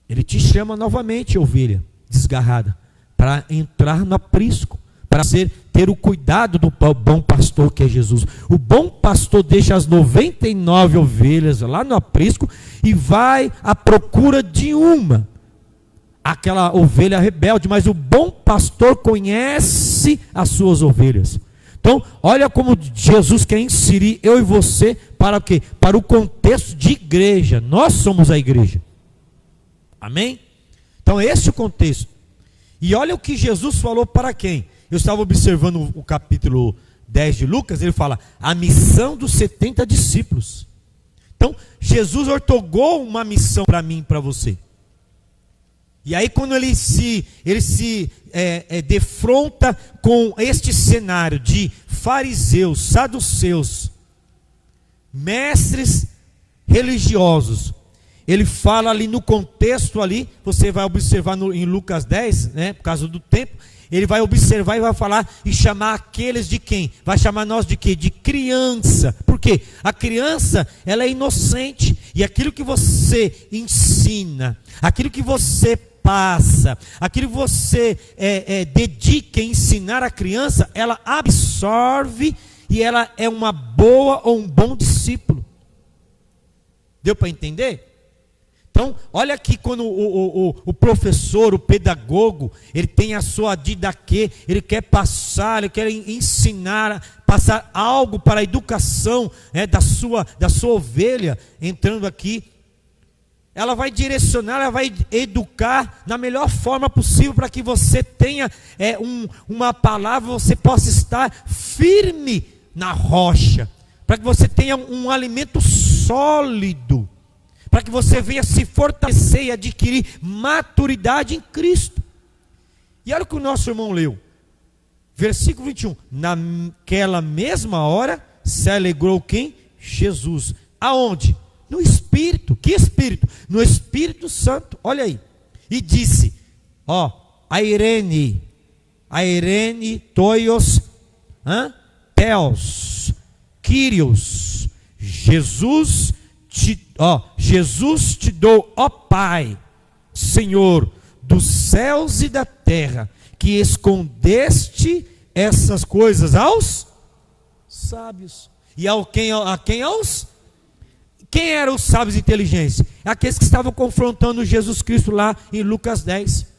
Ele te chama novamente, ovelha desgarrada, para entrar no aprisco, para ter o cuidado do bom pastor que é Jesus. O bom pastor deixa as 99 ovelhas lá no aprisco e vai à procura de uma, aquela ovelha rebelde, mas o bom pastor conhece as suas ovelhas. Então, olha como Jesus quer inserir eu e você para o quê? Para o contexto de igreja. Nós somos a igreja. Amém? Então esse é o contexto. E olha o que Jesus falou para quem? Eu estava observando o capítulo 10 de Lucas, ele fala, a missão dos 70 discípulos. Então, Jesus ortogou uma missão para mim e para você. E aí quando ele se defronta com este cenário de fariseus, saduceus, mestres religiosos, ele fala ali no contexto ali, você vai observar em Lucas 10, né, por causa do tempo, ele vai observar e vai falar e chamar aqueles de quem? Vai chamar nós de quê? De criança. Por quê? A criança, ela é inocente, e aquilo que você ensina, aquilo que você passa, aquilo que você dedica a ensinar a criança, ela absorve e ela é uma boa ou um bom discípulo. Deu para entender? Então, olha aqui quando o professor, o pedagogo, ele tem a sua didaquê, ele quer passar, ele quer ensinar, passar algo para a educação da sua ovelha, entrando aqui, ela vai direcionar, ela vai educar na melhor forma possível para que você tenha uma palavra, você possa estar firme na rocha, para que você tenha um alimento sólido. para que você venha se fortalecer e adquirir maturidade em Cristo. E olha o que o nosso irmão leu, versículo 21, naquela mesma hora se alegrou quem? Jesus. Aonde? No Espírito. Que Espírito? No Espírito Santo, olha aí, e disse, Airene, toios, Theos, Kyrios, Jesus te dou, ó Pai, Senhor dos céus e da terra, que escondeste essas coisas aos sábios. E a quem aos? Quem eram os sábios inteligentes? Aqueles que estavam confrontando Jesus Cristo lá em Lucas 10.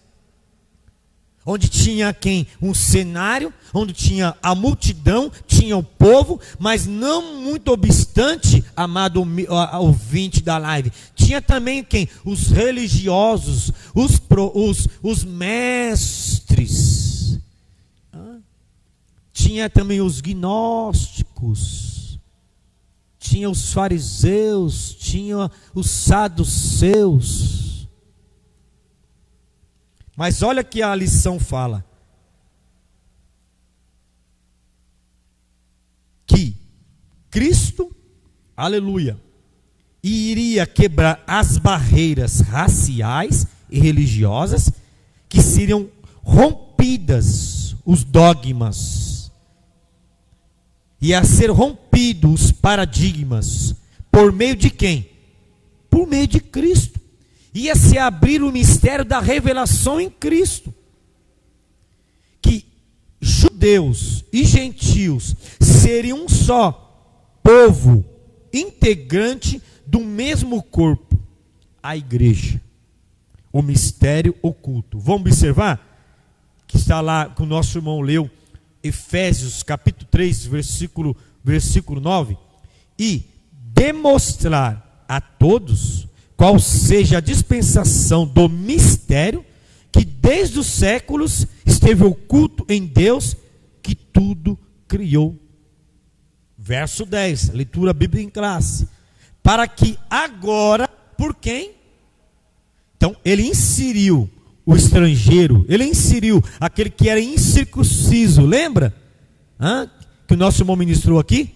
Onde tinha quem? Um cenário, onde tinha a multidão, tinha o povo, mas não muito obstante, amado ouvinte da live, tinha também quem? Os religiosos, os mestres, tinha também os gnósticos, tinha os fariseus, tinha os saduceus. Mas olha que a lição fala, que Cristo, aleluia, iria quebrar as barreiras raciais e religiosas, que seriam rompidas os dogmas, ia ser rompido os paradigmas, por meio de quem? Por meio de Cristo. Ia se abrir o mistério da revelação em Cristo, que judeus e gentios seriam um só povo, integrante do mesmo corpo, a igreja, o mistério oculto. Vamos observar que está lá, que o nosso irmão leu, Efésios capítulo 3, versículo 9, e demonstrar a todos qual seja a dispensação do mistério que desde os séculos esteve oculto em Deus, que tudo criou. Verso 10, leitura bíblica em classe. Para que agora, por quem? Então, ele inseriu o estrangeiro, ele inseriu aquele que era incircunciso, lembra? Que o nosso irmão ministrou aqui?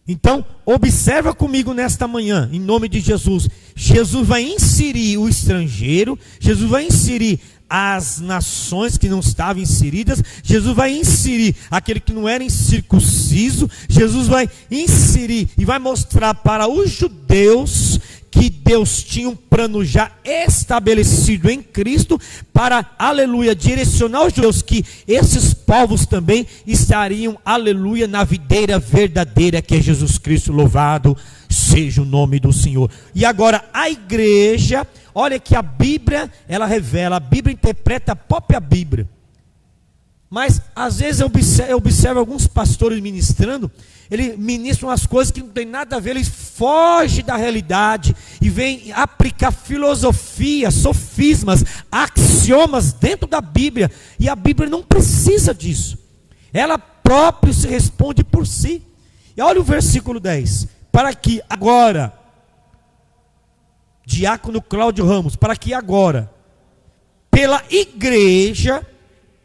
Então, observa comigo nesta manhã, em nome de Jesus. Jesus vai inserir o estrangeiro, Jesus vai inserir as nações que não estavam inseridas, Jesus vai inserir aquele que não era incircunciso, Jesus vai inserir e vai mostrar para os judeus que Deus tinha um plano já estabelecido em Cristo para, aleluia, direcionar os judeus, que esses povos também estariam, aleluia, na videira verdadeira que é Jesus Cristo. Louvado seja o nome do Senhor. E agora a igreja, olha que a Bíblia, ela revela, a Bíblia interpreta a própria Bíblia. Mas às vezes eu observo alguns pastores ministrando, eles ministram as coisas que não tem nada a ver, eles fogem da realidade e vêm aplicar filosofia, sofismas, axiomas dentro da Bíblia, e a Bíblia não precisa disso, ela própria se responde por si. E olha o versículo 10, para que agora, diácono Cláudio Ramos, para que agora, pela igreja,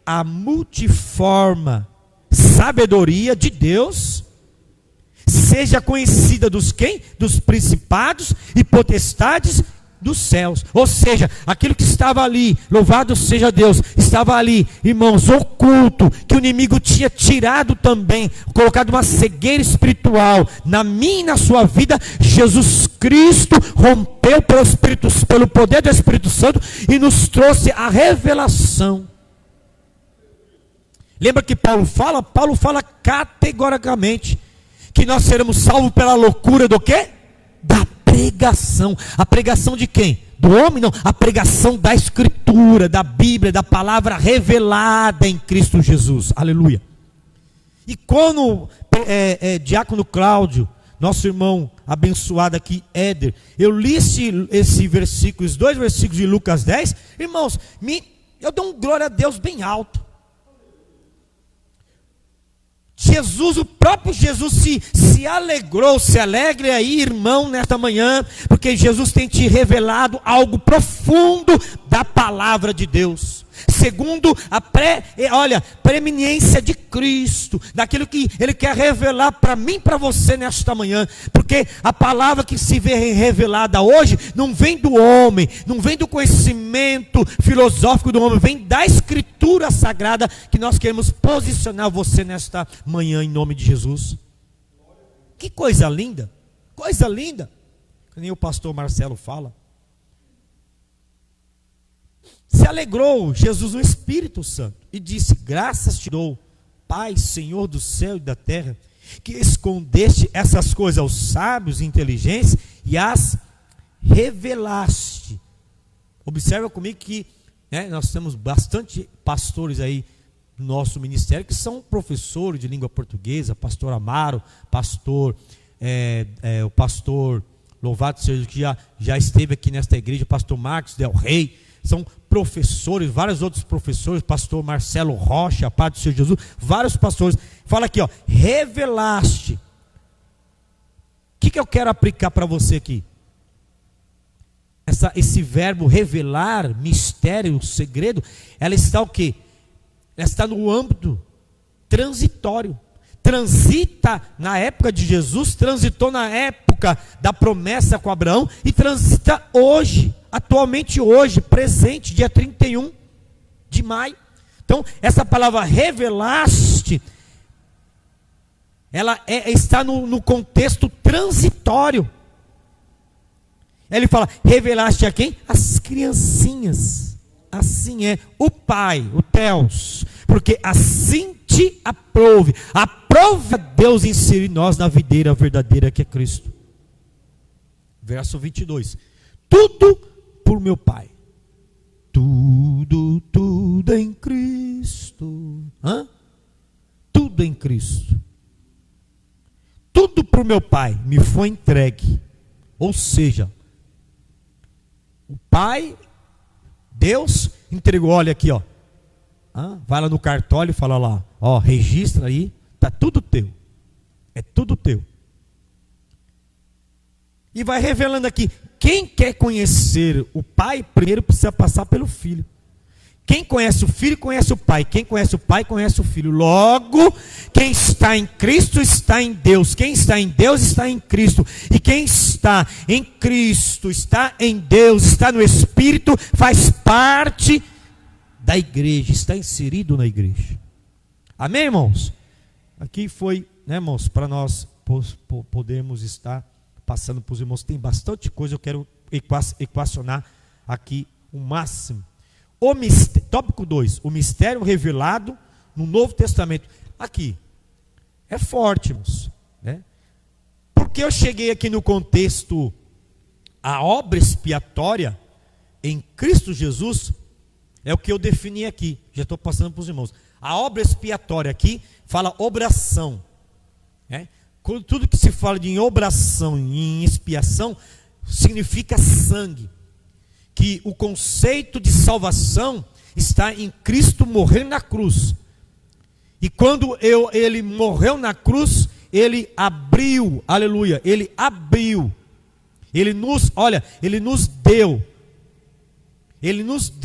a multiforme sabedoria de Deus seja conhecida dos quem? Dos principados e potestades dos céus. Ou seja, aquilo que estava ali, louvado seja Deus, estava ali, irmãos, oculto, que o inimigo tinha tirado também, colocado uma cegueira espiritual na minha e na sua vida. Jesus Cristo rompeu pelo poder do Espírito Santo e nos trouxe a revelação. Lembra que Paulo fala categoricamente que nós seremos salvos pela loucura do quê? Da pregação. A pregação de quem? Do homem? Não, a pregação da Escritura, da Bíblia, da palavra revelada em Cristo Jesus. Aleluia. E quando diácono Cláudio, nosso irmão abençoado aqui, Éder, eu li esse versículo, os 2 versículos de Lucas 10, irmãos, eu dou um glória a Deus bem alto. Jesus, o próprio Jesus se alegrou, se alegre aí, irmão, nesta manhã, porque Jesus tem te revelado algo profundo da palavra de Deus. Segundo a preeminência de Cristo, daquilo que Ele quer revelar para mim e para você nesta manhã, porque a palavra que se vê revelada hoje, não vem do homem, não vem do conhecimento filosófico do homem, vem da Escritura Sagrada, que nós queremos posicionar você nesta manhã, em nome de Jesus. Que coisa linda, que nem o pastor Marcelo fala. Se alegrou Jesus no Espírito Santo e disse: graças te dou, Pai, Senhor do céu e da terra, que escondeste essas coisas aos sábios e inteligentes e as revelaste. Observa comigo que nós temos bastante pastores aí no nosso ministério que são professores de língua portuguesa, pastor Amaro, o pastor, louvado seja, que já esteve aqui nesta igreja, o pastor Marcos Del Rey, são professores, vários outros professores, pastor Marcelo Rocha, Pai do Senhor Jesus, vários pastores. Fala aqui, revelaste. O que eu quero aplicar para você aqui? Esse verbo revelar, mistério, segredo, ela está o quê? Ela está no âmbito transitório. Transita na época de Jesus, transitou na época da promessa com Abraão e transita hoje, atualmente hoje, presente, dia 31 de maio. Então, essa palavra revelaste, ela está no contexto transitório. Ele fala, revelaste a quem? As criancinhas. Assim é o Pai, o Theos, porque assim te aprove. Aprove a Deus inserir nós na videira verdadeira que é Cristo. Verso 22. Tudo por meu Pai. Tudo em Cristo. Tudo em Cristo. Tudo por meu Pai me foi entregue. Ou seja, o Pai, Deus entregou, olha aqui, vai lá no cartório e fala lá, registra aí, está tudo teu, é tudo teu. E vai revelando aqui, quem quer conhecer o Pai, primeiro precisa passar pelo Filho. Quem conhece o Filho, conhece o Pai. Quem conhece o Pai, conhece o Filho. Logo, quem está em Cristo, está em Deus. Quem está em Deus, está em Cristo. E quem está em Cristo, está em Deus, está no Espírito, faz parte da igreja, está inserido na igreja. Amém, irmãos? Aqui foi, irmãos, para nós podermos estar passando para os irmãos. Tem bastante coisa, eu quero equacionar aqui o máximo. Tópico 2, o mistério revelado no Novo Testamento. Aqui, é forte, irmãos, Porque eu cheguei aqui no contexto, a obra expiatória em Cristo Jesus, é o que eu defini aqui, já estou passando para os irmãos. A obra expiatória aqui, fala obração, Tudo que se fala de obração e em expiação, significa sangue. Que o conceito de salvação está em Cristo morrer na cruz. E quando ele morreu na cruz, ele abriu, aleluia, ele abriu. Ele nos deu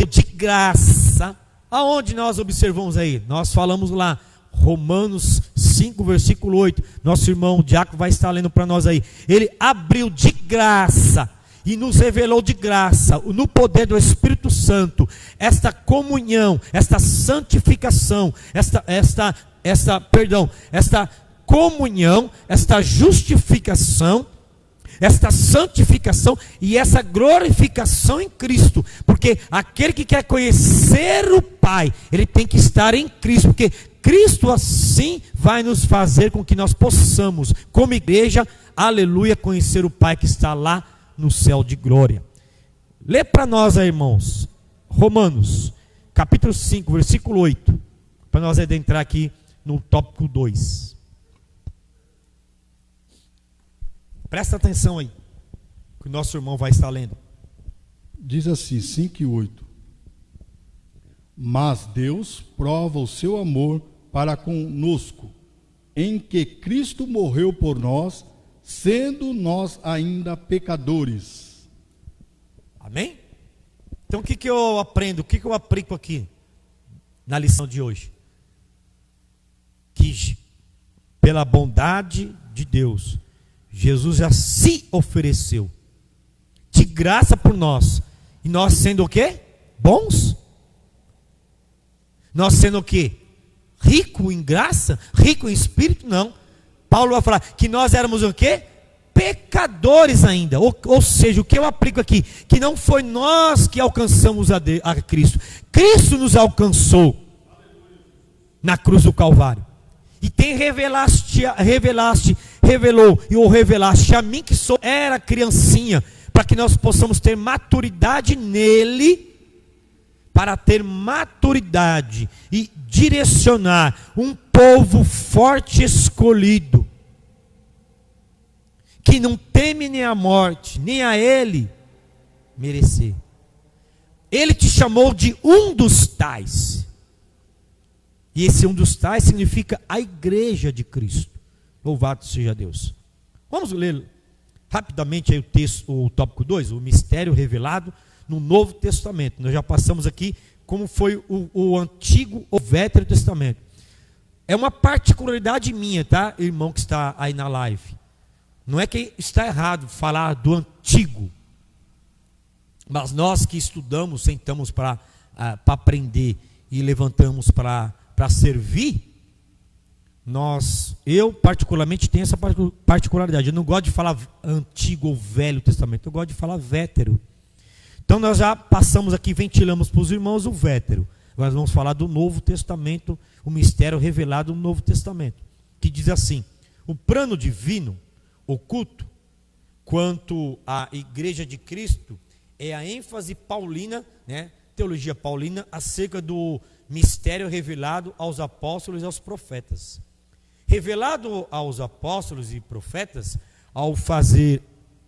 de graça. Aonde nós observamos aí? Nós falamos lá, Romanos 5, versículo 8. Nosso irmão Diácono vai estar lendo para nós aí. Ele abriu de graça e nos revelou de graça, no poder do Espírito Santo, esta comunhão, esta santificação, esta comunhão, esta justificação, esta santificação e essa glorificação em Cristo. Porque aquele que quer conhecer o Pai, ele tem que estar em Cristo, porque Cristo assim vai nos fazer com que nós possamos, como igreja, aleluia, conhecer o Pai que está lá no céu de glória. Lê para nós aí, irmãos, Romanos, capítulo 5, versículo 8, para nós adentrar aqui no tópico 2. Presta atenção aí, que o nosso irmão vai estar lendo.
Diz assim, 5 e 8. Mas Deus prova o seu amor para conosco, em que Cristo morreu por nós, sendo nós ainda pecadores.
Amém? Então o que eu aprendo? O que eu aplico aqui na lição de hoje? Que pela bondade de Deus, Jesus já se ofereceu de graça por nós. E nós sendo o quê? Bons? Nós sendo o quê? Rico em graça? Rico em espírito? Não. Paulo vai falar que nós éramos o quê? Pecadores ainda. Ou seja, o que eu aplico aqui? Que não foi nós que alcançamos a Cristo. Cristo nos alcançou na cruz do Calvário. E revelaste a mim que era criancinha, para que nós possamos ter maturidade nele, para ter maturidade e direcionar um povo forte escolhido, que não teme nem a morte, nem a ele merecer. Ele te chamou de um dos tais. E esse um dos tais significa a igreja de Cristo. Louvado seja Deus. Vamos ler rapidamente aí o tópico 2, o mistério revelado no Novo Testamento. Nós já passamos aqui como foi o Antigo ou Velho Testamento. É uma particularidade minha, tá, irmão que está aí na live. Não é que está errado falar do Antigo, mas nós que estudamos, sentamos para aprender e levantamos para servir, eu particularmente tenho essa particularidade. Eu não gosto de falar Antigo ou Velho Testamento, eu gosto de falar Vétero. Então nós já passamos aqui, ventilamos para os irmãos o Vétero. Nós vamos falar do Novo Testamento, o mistério revelado no Novo Testamento, que diz assim: o plano divino oculto quanto à igreja de Cristo é a ênfase paulina, né, teologia paulina, acerca do mistério revelado aos apóstolos e aos profetas. Revelado aos apóstolos e profetas, ao fazer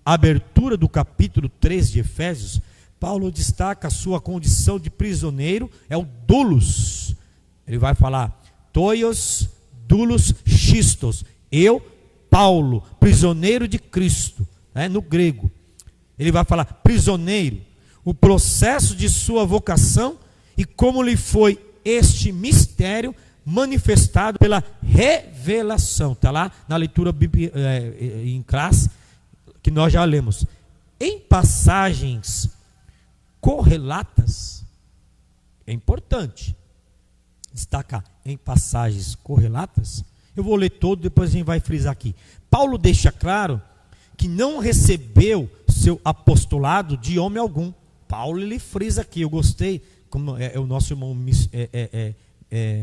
a abertura do capítulo 3 de Efésios, Paulo destaca a sua condição de prisioneiro, é o doulos. Ele vai falar, toios, doulos, xistos. Eu, Paulo, prisioneiro de Cristo, né, no grego. Ele vai falar prisioneiro, o processo de sua vocação e como lhe foi este mistério manifestado pela revelação. Está lá na leitura em classe, que nós já lemos. Em passagens correlatas, é importante destacar, em passagens correlatas, eu vou ler todo, depois a gente vai frisar aqui. Paulo deixa claro que não recebeu seu apostolado de homem algum. Paulo ele frisa aqui, eu gostei, como o nosso irmão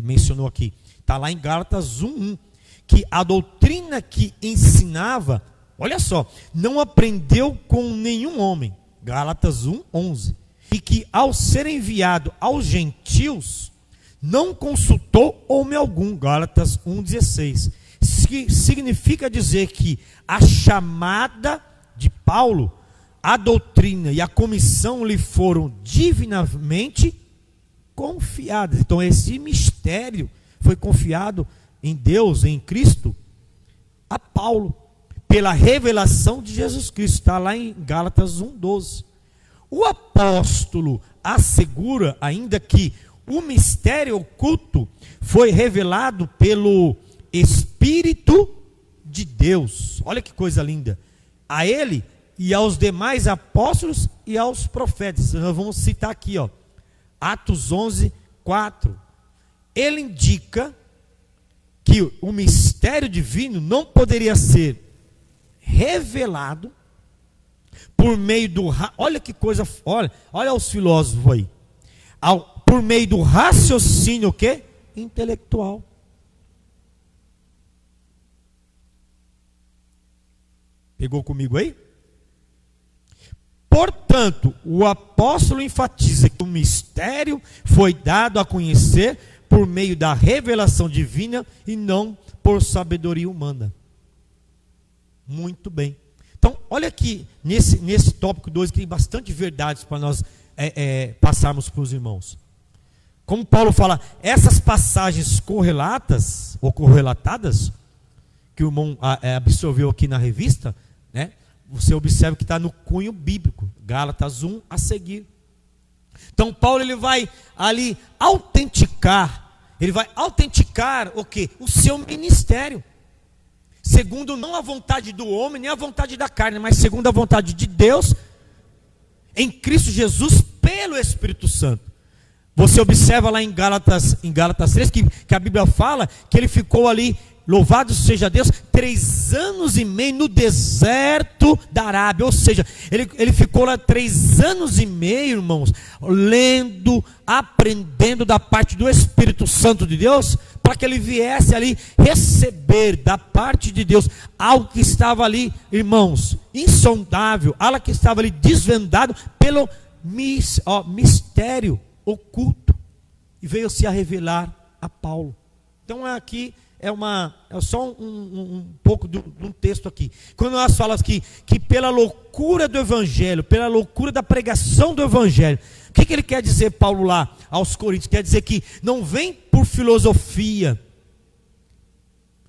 mencionou aqui, está lá em Gálatas 1:1, que a doutrina que ensinava, olha só, não aprendeu com nenhum homem, Gálatas 1:11, e que ao ser enviado aos gentios, não consultou homem algum, Gálatas 1:16, significa dizer que a chamada de Paulo, a doutrina e a comissão lhe foram divinamente confiadas. Então esse mistério foi confiado em Deus, em Cristo, a Paulo, pela revelação de Jesus Cristo. Está lá em Gálatas 1:12. O apóstolo assegura ainda que o mistério oculto foi revelado pelo Espírito de Deus. Olha que coisa linda. A ele e aos demais apóstolos e aos profetas. Nós vamos citar aqui, ó, Atos 11:4. Ele indica que o mistério divino não poderia ser revelado por meio do... Olha que coisa, olha os filósofos aí. Por meio do raciocínio o quê? Intelectual. Pegou comigo aí? Portanto, o apóstolo enfatiza que o mistério foi dado a conhecer por meio da revelação divina e não por sabedoria humana. Muito bem. Então, olha aqui, nesse tópico 2, que tem bastante verdades para nós passarmos para os irmãos. Como Paulo fala, essas passagens correlatas, ou correlatadas, que o irmão absorveu aqui na revista, né? Você observa que está no cunho bíblico, Gálatas 1 a seguir. Então Paulo ele vai ali autenticar o quê? O seu ministério, segundo não a vontade do homem, nem a vontade da carne, mas segundo a vontade de Deus, em Cristo Jesus, pelo Espírito Santo. Você observa lá em Gálatas 3, que a Bíblia fala que ele ficou ali, louvado seja Deus, 3 anos e meio no deserto da Arábia. Ou seja, ele ficou lá 3 anos e meio, irmãos, lendo, aprendendo da parte do Espírito Santo de Deus, para que ele viesse ali receber da parte de Deus algo que estava ali, irmãos, insondável, algo que estava ali desvendado pelo mistério oculto, e veio se a revelar a Paulo. Então aqui é só um pouco de um texto aqui. Quando nós falamos que pela loucura do Evangelho, pela loucura da pregação do Evangelho, o que ele quer dizer, Paulo, lá aos Coríntios? Quer dizer que não vem por filosofia,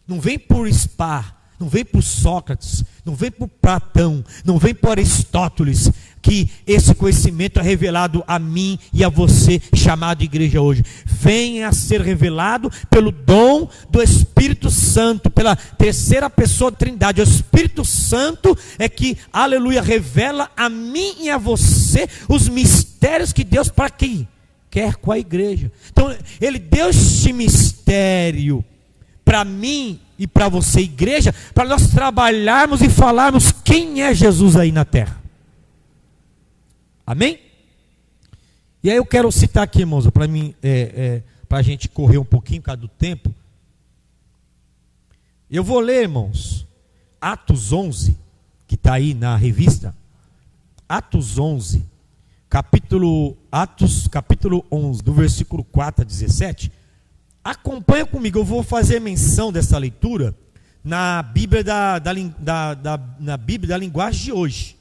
não vem por Spar, não vem por Sócrates, não vem por Platão, não vem por Aristóteles, que esse conhecimento é revelado a mim e a você, chamado igreja hoje. Venha a ser revelado pelo dom do Espírito Santo, pela terceira pessoa da Trindade. O Espírito Santo é que, aleluia, revela a mim e a você os mistérios que Deus, para quem quer com a igreja. Então, ele deu este mistério para mim e para você, igreja, para nós trabalharmos e falarmos quem é Jesus aí na terra. Amém? E aí eu quero citar aqui, irmãos, para mim, para a gente correr um pouquinho por causa do tempo. Eu vou ler, irmãos, Atos 11, que está aí na revista. Atos 11, capítulo 11, do versículo 4 a 17. Acompanha comigo, eu vou fazer menção dessa leitura na Bíblia na Bíblia da linguagem de hoje.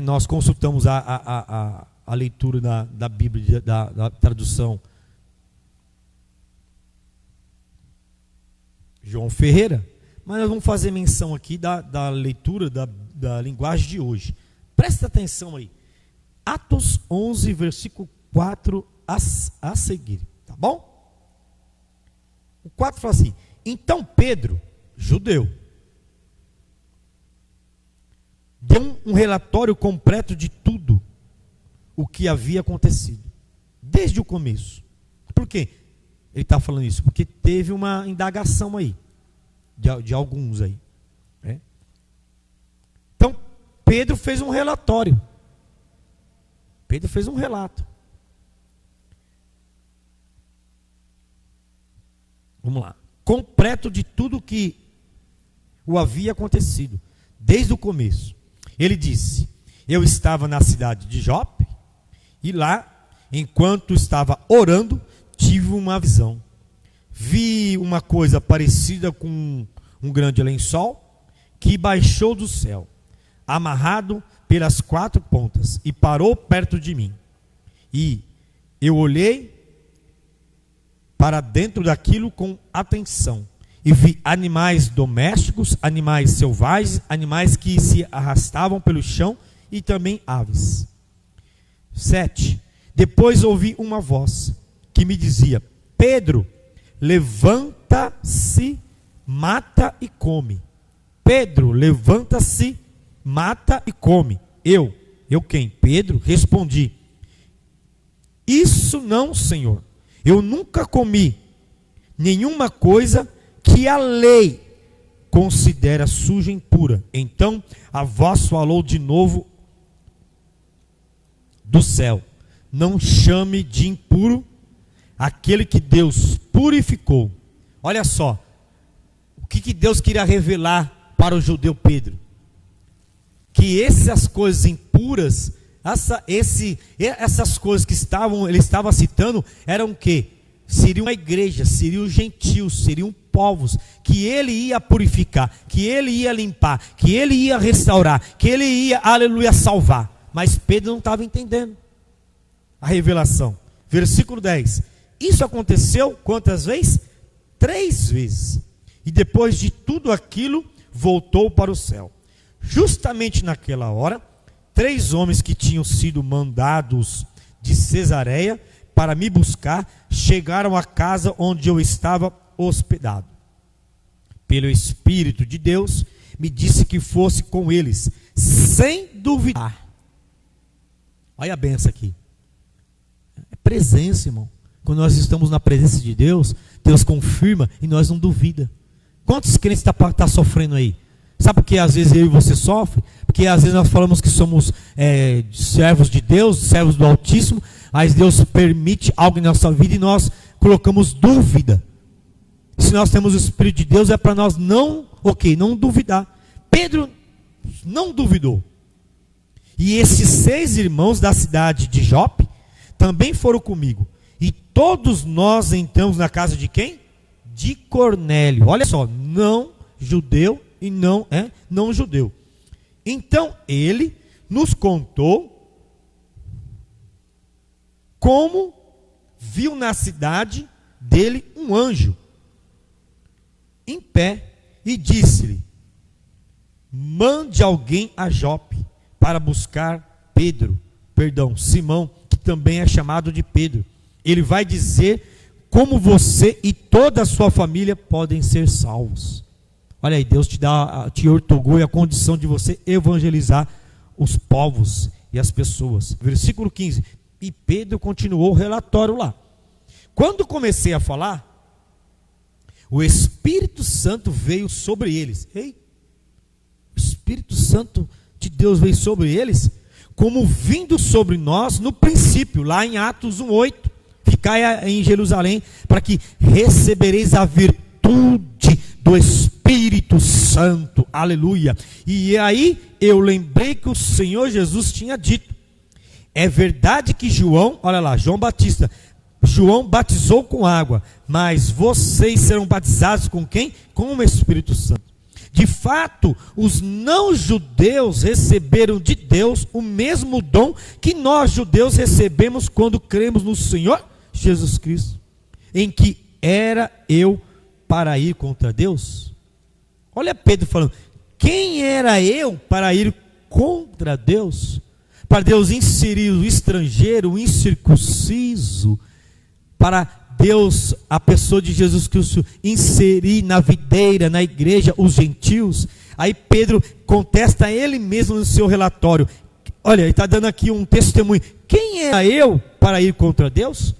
Nós consultamos a leitura da Bíblia, da tradução João Ferreira, mas nós vamos fazer menção aqui da leitura da linguagem de hoje. Presta atenção aí, Atos 11, versículo 4 a seguir, tá bom? O 4 fala assim: então Pedro, judeu, deu um relatório completo de tudo o que havia acontecido, desde o começo. Por quê ele está falando isso? Porque teve uma indagação aí, de alguns aí. Então, Pedro fez um relatório. Pedro fez um relato. Vamos lá. Completo de tudo o que o havia acontecido, desde o começo. Ele disse: eu estava na cidade de Jope, e lá, enquanto estava orando, tive uma visão. Vi uma coisa parecida com um grande lençol, que baixou do céu, amarrado pelas 4 pontas, e parou perto de mim. E eu olhei para dentro daquilo com atenção, e vi animais domésticos, animais selvagens, animais que se arrastavam pelo chão, e também aves. 7. Depois ouvi uma voz que me dizia: Pedro, levanta-se, mata e come. Pedro, levanta-se, mata e come. Eu quem? Pedro, respondi: isso não, Senhor. Eu nunca comi nenhuma coisa que a lei considera suja e impura. Então a voz falou de novo do céu: não chame de impuro aquele que Deus purificou. Olha só, o que Deus queria revelar para o judeu Pedro? Que essas coisas impuras, essas coisas que ele estava citando, eram o quê? Seriam a igreja, seriam os gentios, seriam povos, que ele ia purificar, que ele ia limpar, que ele ia restaurar, que ele ia, aleluia, salvar. Mas Pedro não estava entendendo a revelação. Versículo 10. Isso aconteceu quantas vezes? 3 vezes. e depois de tudo aquilo, voltou para o céu. Justamente naquela hora, 3 homens que tinham sido mandados de Cesareia para me buscar, chegaram à casa onde eu estava hospedado. Pelo Espírito de Deus, me disse que fosse com eles, sem duvidar. Olha a benção aqui. É presença, irmão. Quando nós estamos na presença de Deus, Deus confirma e nós não duvida. Quantos crentes tá sofrendo aí? Sabe por que às vezes eu e você sofre? Porque às vezes nós falamos que somos servos de Deus, servos do Altíssimo, mas Deus permite algo em nossa vida e nós colocamos dúvida. Se nós temos o Espírito de Deus, é para nós não duvidar. Pedro não duvidou. E esses 6 irmãos da cidade de Jope também foram comigo. E todos nós entramos na casa de quem? De Cornélio. Olha só, não judeu e não judeu. Então ele nos contou como viu na cidade dele um anjo em pé e disse-lhe: mande alguém a Jope para buscar Simão, que também é chamado de Pedro. Ele vai dizer como você e toda a sua família podem ser salvos. Olha aí, Deus te ortogou a condição de você evangelizar os povos e as pessoas. Versículo 15. E Pedro continuou o relatório lá. Quando comecei a falar, o Espírito Santo veio sobre eles. Ei, o Espírito Santo de Deus veio sobre eles, como vindo sobre nós no princípio, lá em Atos 1:8. Ficai em Jerusalém, para que recebereis a virtude do Espírito Santo. Aleluia. E aí eu lembrei que o Senhor Jesus tinha dito: é verdade que João batizou com água, mas vocês serão batizados com quem? Com o Espírito Santo. De fato, os não-judeus receberam de Deus o mesmo dom que nós judeus recebemos quando cremos no Senhor Jesus Cristo. Em que era eu para ir contra Deus? Olha Pedro falando: quem era eu para ir contra Deus? Para Deus inserir o estrangeiro, o incircunciso, para Deus, a pessoa de Jesus Cristo, inserir na videira, na igreja, os gentios. Aí Pedro contesta a ele mesmo no seu relatório. Olha, ele está dando aqui um testemunho. Quem era eu para ir contra Deus?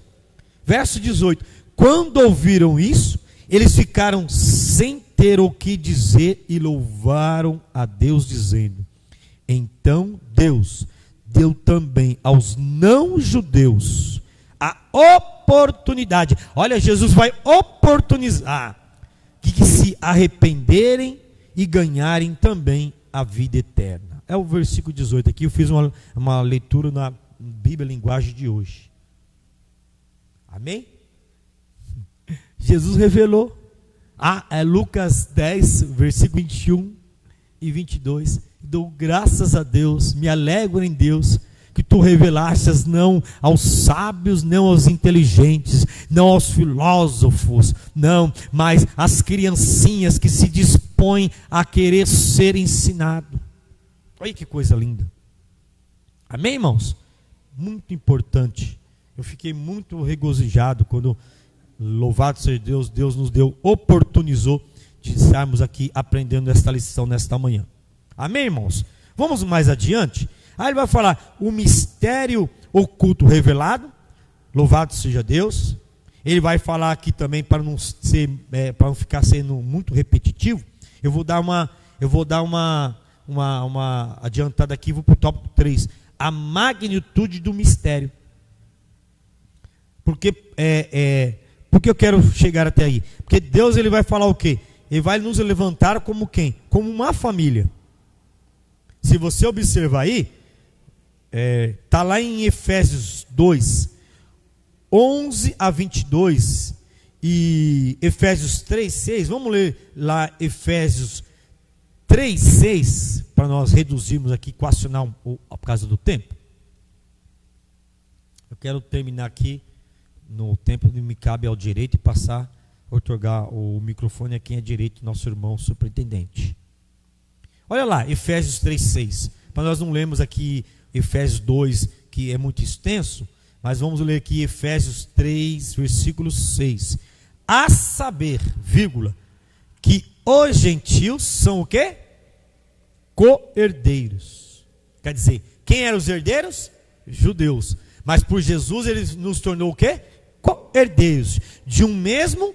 Verso 18. Quando ouviram isso, eles ficaram sem ter o que dizer e louvaram a Deus, dizendo: então Deus deu também aos não-judeus a oportunidade. Olha, Jesus vai oportunizar que se arrependerem e ganharem também a vida eterna. É o versículo 18 aqui. Eu fiz uma leitura na Bíblia linguagem de hoje. Amém? Jesus revelou. É Lucas 10, versículo 21 e 22. Dou graças a Deus, me alegro em Deus, que tu revelastes não aos sábios, não aos inteligentes, não aos filósofos, não, mas às criancinhas que se dispõem a querer ser ensinado. Olha que coisa linda. Amém, irmãos? Muito importante. Eu fiquei muito regozijado quando, louvado seja Deus, Deus nos oportunizou de estarmos aqui aprendendo esta lição nesta manhã. Amém, irmãos? Vamos mais adiante. Aí ele vai falar o mistério oculto revelado. Louvado seja Deus. Ele vai falar aqui também, para não ficar sendo muito repetitivo, eu vou dar uma adiantada aqui, vou para o tópico 3. A magnitude do mistério. Porque eu quero chegar até aí? Porque Deus, ele vai falar o quê? Ele vai nos levantar como quem? Como uma família. Se você observar aí, está lá em Efésios 2, 11 a 22 e Efésios 3, 6. Vamos ler lá Efésios 3, 6, para nós reduzirmos aqui, equacionar por causa do tempo. Eu quero terminar aqui no tempo que me cabe ao direito e passar outorgar o microfone a quem é direito, nosso irmão superintendente. Olha lá, Efésios 3:6. Para nós não lermos aqui Efésios 2, que é muito extenso, mas vamos ler aqui Efésios 3, versículo 6. A saber, vírgula, que os gentios são o quê? Co-herdeiros. Quer dizer, quem eram os herdeiros? Judeus. Mas por Jesus ele nos tornou o quê? Co-herdeiros de um mesmo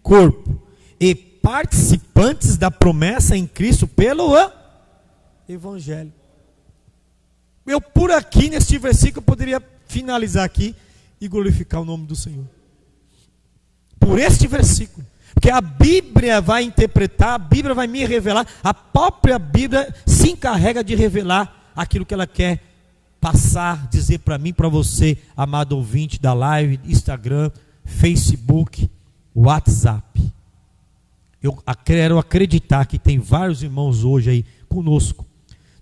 corpo e participantes da promessa em Cristo pelo Evangelho. Eu por aqui neste versículo poderia finalizar aqui e glorificar o nome do Senhor. Por este versículo. Porque a Bíblia vai interpretar, a Bíblia vai me revelar, a própria Bíblia se encarrega de revelar aquilo que ela quer passar, dizer para mim, para você, amado ouvinte da live, Instagram, Facebook, WhatsApp. Eu quero acreditar que tem vários irmãos hoje aí conosco,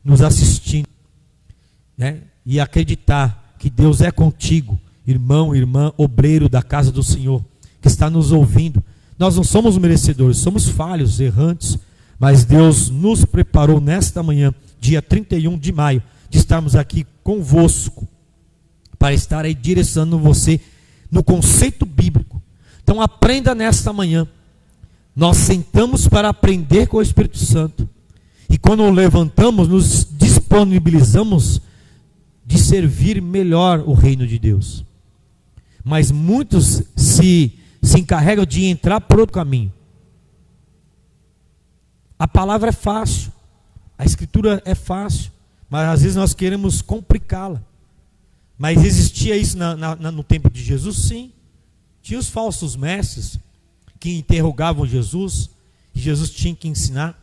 nos assistindo, né? E acreditar que Deus é contigo, irmão, irmã, obreiro da casa do Senhor, que está nos ouvindo. Nós não somos merecedores, somos falhos, errantes, mas Deus nos preparou nesta manhã, dia 31 de maio, de estarmos aqui convosco, para estar aí direcionando você no conceito bíblico. Então aprenda nesta manhã. Nós sentamos para aprender com o Espírito Santo, e quando levantamos, nos disponibilizamos de servir melhor o reino de Deus. Mas muitos se encarregam de entrar por outro caminho. A palavra é fácil, a escritura é fácil, mas às vezes nós queremos complicá-la. Mas existia isso no tempo de Jesus? Sim. Tinha os falsos mestres que interrogavam Jesus, e Jesus tinha que ensinar.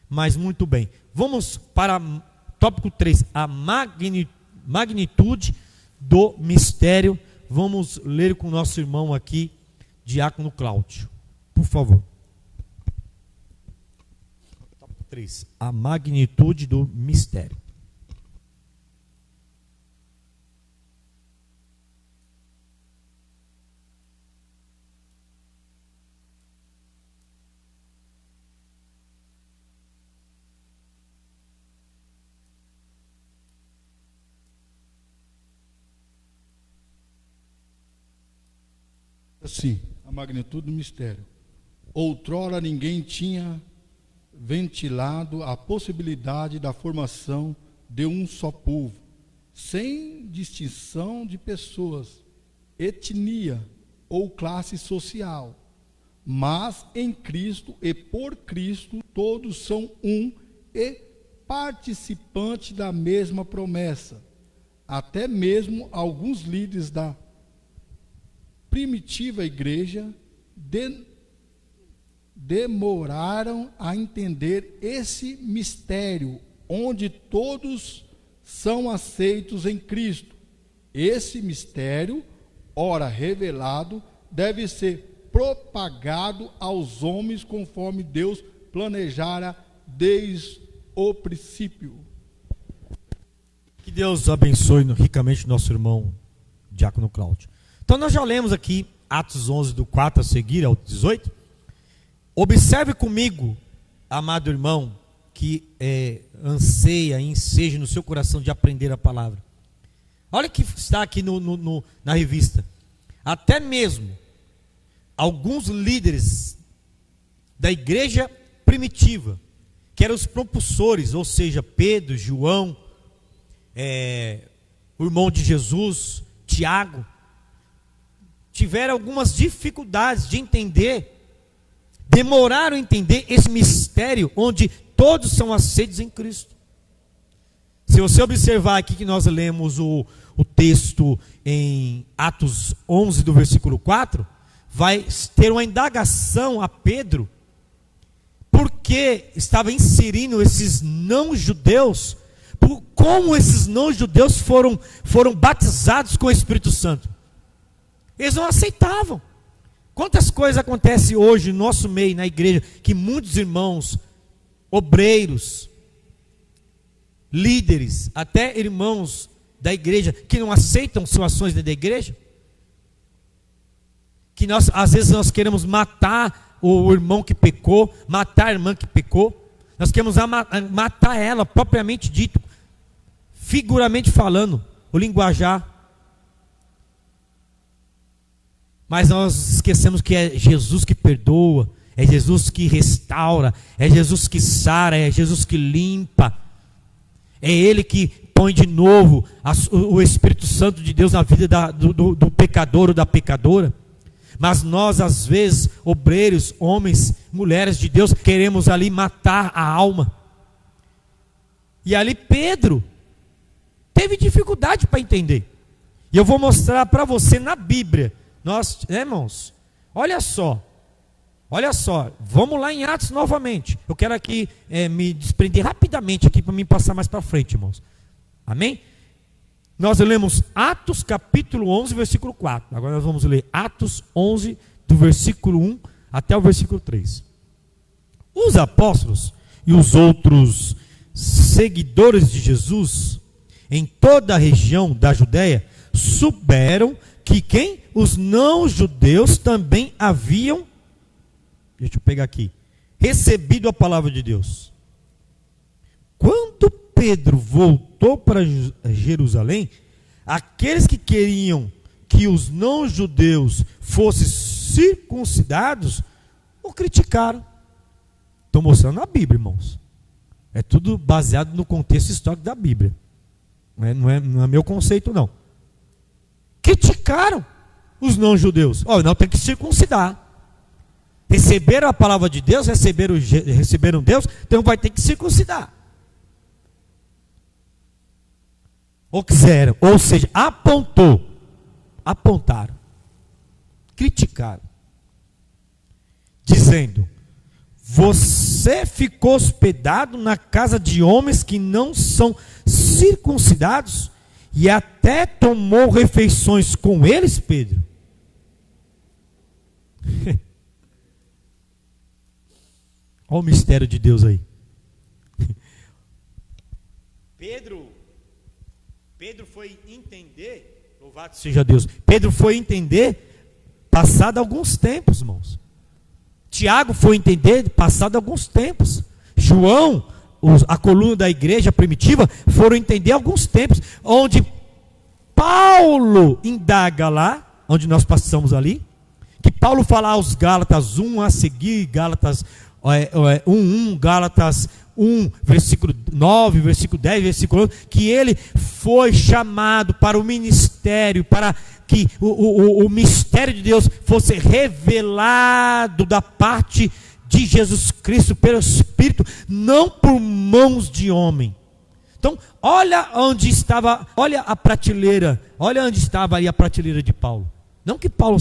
Mas muito bem, vamos para tópico 3, a magnitude do mistério. Vamos ler com o nosso irmão aqui, Diácono Cláudio, por favor. Tópico 3, a magnitude do mistério.
Assim, a magnitude do mistério. Outrora ninguém tinha ventilado a possibilidade da formação de um só povo, sem distinção de pessoas, etnia ou classe social. Mas em Cristo e por Cristo todos são um e participantes da mesma promessa. Até mesmo alguns líderes da primitiva igreja demoraram a entender esse mistério, onde todos são aceitos em Cristo. Esse mistério, ora revelado, deve ser propagado aos homens conforme Deus planejara desde o princípio.
Que Deus abençoe ricamente nosso irmão Diácono Cláudio. Então nós já lemos aqui Atos 11, do 4 a seguir ao 18. Observe comigo, amado irmão, que anseia e enseja no seu coração de aprender a palavra. Olha que está aqui na revista. Até mesmo alguns líderes da igreja primitiva, que eram os propulsores, ou seja, Pedro, João, o irmão de Jesus, Tiago, tiveram algumas dificuldades de entender, demoraram a entender esse mistério onde todos são aceitos em Cristo. Se você observar aqui que nós lemos o texto em Atos 11 do versículo 4, vai ter uma indagação a Pedro, porque estava inserindo esses não-judeus, como esses não-judeus foram batizados com o Espírito Santo. Eles não aceitavam. Quantas coisas acontecem hoje no nosso meio, na igreja, que muitos irmãos, obreiros, líderes, até irmãos da igreja, que não aceitam situações da igreja, que nós, às vezes nós queremos matar o irmão que pecou, matar a irmã que pecou, nós queremos matar ela, propriamente dito, figuramente falando, o linguajar. Mas nós esquecemos que é Jesus que perdoa, é Jesus que restaura, é Jesus que sara, é Jesus que limpa, é Ele que põe de novo o Espírito Santo de Deus na vida do pecador ou da pecadora. Mas nós, às vezes, obreiros, homens, mulheres de Deus, queremos ali matar a alma. E ali Pedro teve dificuldade para entender. E eu vou mostrar para você na Bíblia. Nós, irmãos, olha só, vamos lá em Atos novamente. Eu quero aqui me desprender rapidamente aqui para me passar mais para frente, irmãos. Amém? Nós lemos Atos capítulo 11, versículo 4. Agora nós vamos ler Atos 11, do versículo 1 até o versículo 3. Os apóstolos e os outros seguidores de Jesus em toda a região da Judéia souberam que quem? Os não-judeus também haviam, deixa eu pegar aqui, recebido a palavra de Deus. Quando Pedro voltou para Jerusalém, aqueles que queriam que os não-judeus fossem circuncidados, o criticaram. Estou mostrando na Bíblia, irmãos. É tudo baseado no contexto histórico da Bíblia. Não é meu conceito, não. Criticaram os não-judeus. Não, tem que circuncidar. Receberam a palavra de Deus, receberam Deus, então vai ter que circuncidar. Ou quiseram, ou seja, apontaram, criticaram, dizendo: você ficou hospedado na casa de homens que não são circuncidados e até tomou refeições com eles, Pedro? Olha o mistério de Deus aí. Pedro foi entender, louvado seja Deus, Pedro foi entender passado alguns tempos, irmãos. Tiago foi entender passado alguns tempos. João, a coluna da igreja primitiva, foram entender alguns tempos, onde Paulo indaga lá, onde nós passamos ali, que Paulo fala aos Gálatas 1 a seguir, Gálatas 1, Gálatas 1, versículo 9, versículo 10, versículo 11, que ele foi chamado para o ministério, para que o mistério de Deus fosse revelado da parte de Jesus Cristo pelo Espírito, não por mãos de homem. Então, olha onde estava, olha a prateleira, olha onde estava aí a prateleira de Paulo. Não que Paulo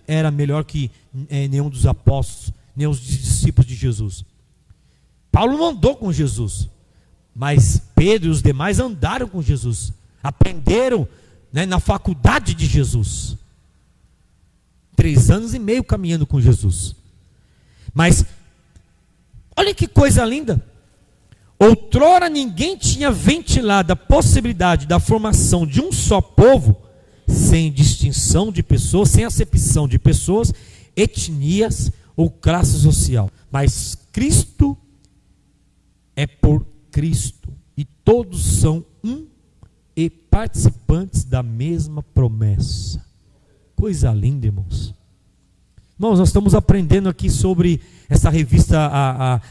era melhor que nenhum dos apóstolos, nem os discípulos de Jesus. Paulo não andou com Jesus, mas Pedro e os demais andaram com Jesus, aprenderam, na faculdade de Jesus. 3 anos e meio caminhando com Jesus. Mas, olha que coisa linda. Outrora ninguém tinha ventilado a possibilidade da formação de um só povo, sem distinção de pessoas, sem acepção de pessoas, etnias ou classe social. Mas Cristo é por Cristo, e todos são um e participantes da mesma promessa. Coisa linda, irmãos. Irmãos, nós estamos aprendendo aqui sobre essa revista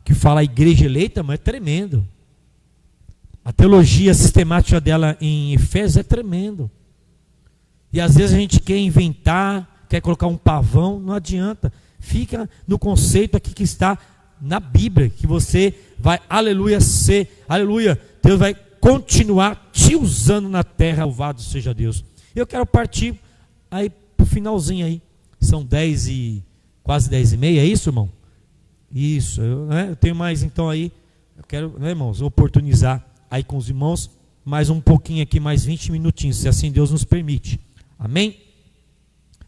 que fala a igreja eleita, mas é tremendo. A teologia sistemática dela em Efésios é tremendo. E às vezes a gente quer inventar, quer colocar um pavão, não adianta. Fica no conceito aqui que está na Bíblia, que você vai, aleluia, Deus vai continuar te usando na terra, louvado seja Deus. Eu quero partir aí para o finalzinho aí, são 10 e quase 10 e meia, é isso, irmão? Isso, eu tenho mais então aí, eu quero, irmãos, oportunizar aí com os irmãos, mais um pouquinho aqui, mais 20 minutinhos, se assim Deus nos permite, amém?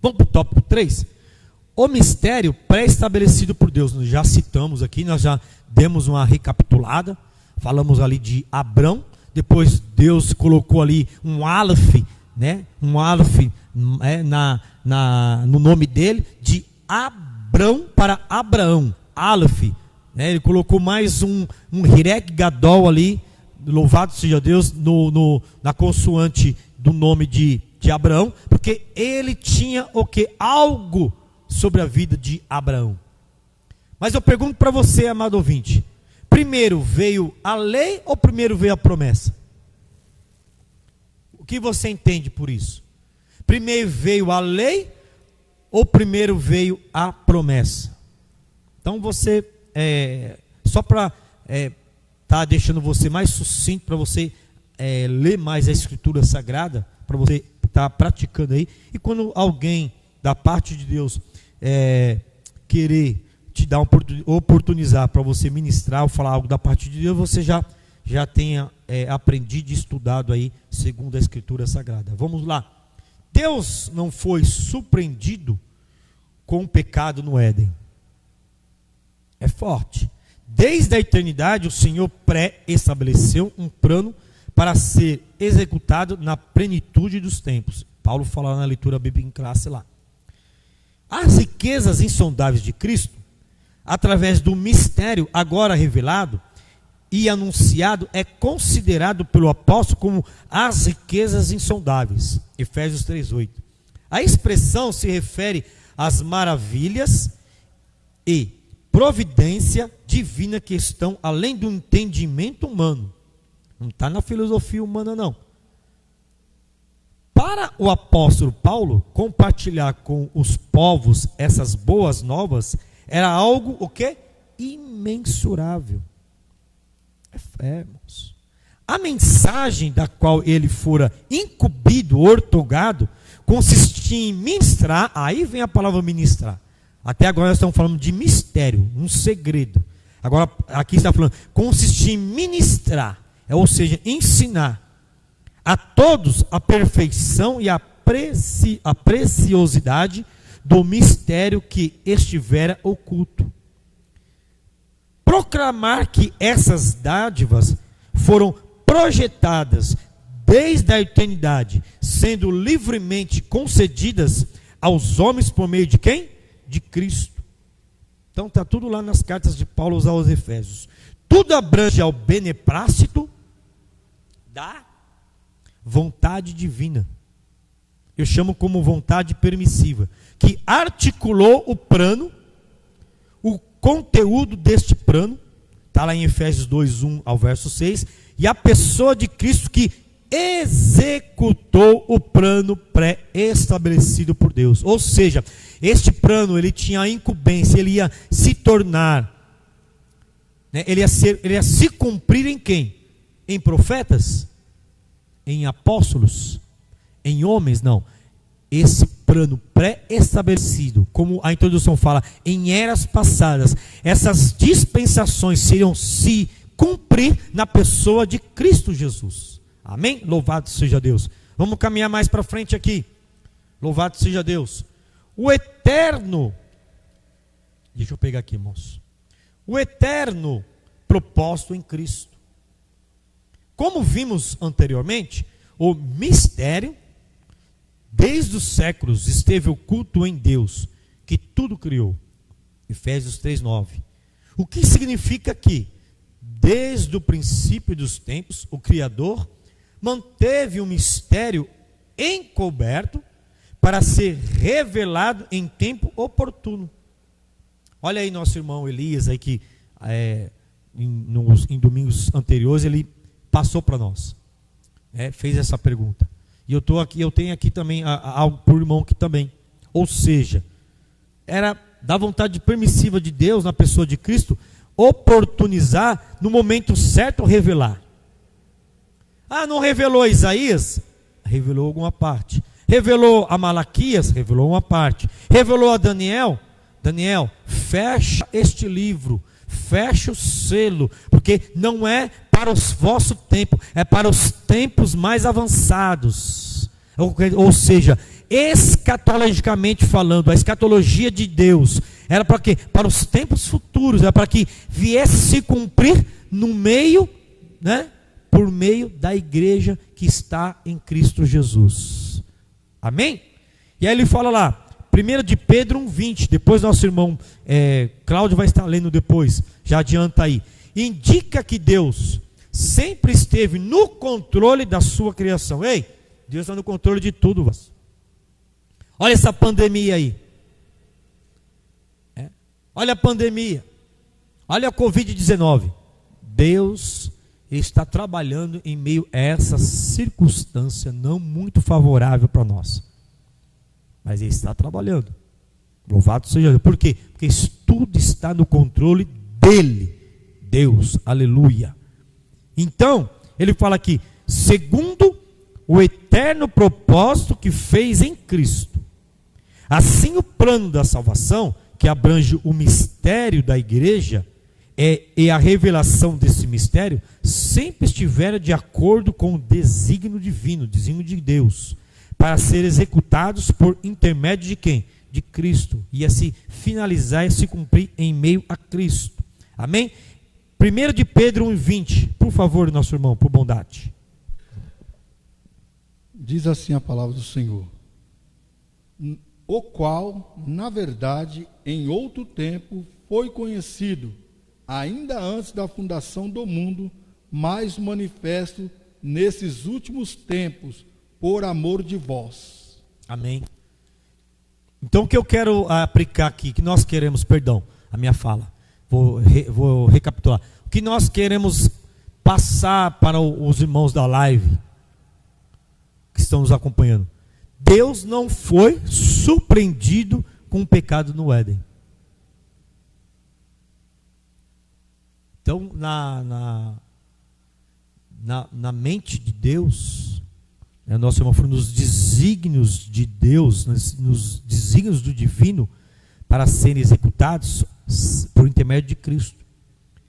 Vamos para o tópico 3, o mistério pré-estabelecido por Deus. Nós já citamos aqui, nós já demos uma recapitulada, falamos ali de Abrão, depois Deus colocou ali um Aleph né, um Aleph no nome dele, de Abrão para Abraão, Aleph, né, ele colocou mais um Hirek Gadol ali, louvado seja Deus, na consoante do nome de Abraão, porque ele tinha o que? Algo sobre a vida de Abraão. Mas eu pergunto para você, amado ouvinte, primeiro veio a lei ou primeiro veio a promessa? O que você entende por isso? Primeiro veio a lei ou primeiro veio a promessa? Então você, só para estar deixando você mais sucinto, para você ler mais a Escritura Sagrada, para você estar praticando aí, e quando alguém da parte de Deus querer te dar oportunizar para você ministrar ou falar algo da parte de Deus, você já tenha aprendido e estudado aí segundo a Escritura Sagrada. Vamos lá. Deus não foi surpreendido com o pecado no Éden. É forte. Desde a eternidade o Senhor pré-estabeleceu um plano para ser executado na plenitude dos tempos. Paulo fala na leitura bíblica em classe lá. As riquezas insondáveis de Cristo, através do mistério agora revelado e anunciado, é considerado pelo apóstolo como as riquezas insondáveis. Efésios 3:8. A expressão se refere às maravilhas e providência divina que estão além do entendimento humano. Não está na filosofia humana, não. Para o apóstolo Paulo, compartilhar com os povos essas boas novas era algo, o quê? Imensurável. Irmãos. A mensagem da qual ele fora incumbido, ortogado, consistia em ministrar, aí vem a palavra ministrar. Até agora nós estamos falando de mistério, um segredo. Agora aqui está falando, consistia em ministrar, ou seja, ensinar a todos a perfeição e a preciosidade do mistério que estivera oculto. Proclamar que essas dádivas foram projetadas desde a eternidade, sendo livremente concedidas aos homens por meio de quem? De Cristo. Então está tudo lá nas cartas de Paulo aos Efésios. Tudo abrange ao beneplácito da vontade divina. Eu chamo como vontade permissiva, que articulou o plano, o conteúdo deste plano, está lá em Efésios 2:1 ao verso 6, e a pessoa de Cristo que executou o plano pré-estabelecido por Deus. Ou seja, este plano ele tinha a incumbência, ele ia se tornar, né, ele ia se cumprir em quem? Em profetas? Em apóstolos? Em homens? Não. Esse plano pré-estabelecido, como a introdução fala, em eras passadas, essas dispensações seriam se cumprir na pessoa de Cristo Jesus. Amém? Louvado seja Deus. Vamos caminhar mais para frente aqui. Louvado seja Deus. O eterno, deixa eu pegar aqui, irmãos. O eterno propósito em Cristo. Como vimos anteriormente, o mistério, desde os séculos, esteve oculto em Deus, que tudo criou. Efésios 3:9. O que significa que, desde o princípio dos tempos, o Criador manteve um mistério encoberto para ser revelado em tempo oportuno. Olha aí nosso irmão Elias, aí que em domingos anteriores ele passou para nós, fez essa pergunta. E eu tenho aqui também algo para o irmão aqui também. Ou seja, era da vontade permissiva de Deus na pessoa de Cristo oportunizar no momento certo revelar. Não revelou a Isaías? Revelou alguma parte. Revelou a Malaquias? Revelou uma parte. Revelou a Daniel? Daniel, fecha este livro, fecha o selo, porque não é para o vosso tempo, é para os tempos mais avançados. Ou seja, escatologicamente falando, a escatologia de Deus era para quê? Para os tempos futuros, era para que viesse se cumprir no meio, por meio da igreja que está em Cristo Jesus. Amém? E aí ele fala lá, 1 de Pedro 1,20, depois nosso irmão Cláudio vai estar lendo depois, já adianta aí. Indica que Deus sempre esteve no controle da sua criação. Ei, Deus está no controle de tudo. Olha essa pandemia aí. Olha a pandemia. Olha a Covid-19. Deus está trabalhando em meio a essa circunstância não muito favorável para nós. Mas Ele está trabalhando. Louvado seja Deus. Por quê? Porque tudo está no controle dEle. Deus, aleluia. Então, ele fala aqui, segundo o eterno propósito que fez em Cristo. Assim, o plano da salvação, que abrange o mistério da igreja, e a revelação desse mistério, sempre estiveram de acordo com o desígnio divino, desígnio de Deus, para ser executados por intermédio de quem? De Cristo, e a se finalizar e se cumprir em meio a Cristo. Amém? 1 de Pedro 1,20, por favor, nosso irmão, por bondade.
Diz assim a palavra do Senhor: o qual, na verdade, em outro tempo foi conhecido, ainda antes da fundação do mundo, mas manifesto nesses últimos tempos, por amor de vós.
Amém. Então o que eu quero aplicar aqui, que nós queremos, perdão, a minha fala, vou recapitular. O que nós queremos passar para os irmãos da live, que estão nos acompanhando. Deus não foi surpreendido com o pecado no Éden. Então, na mente de Deus, nosso irmão falou, nos desígnios de Deus, nos desígnios do divino, para serem executados por intermédio de Cristo.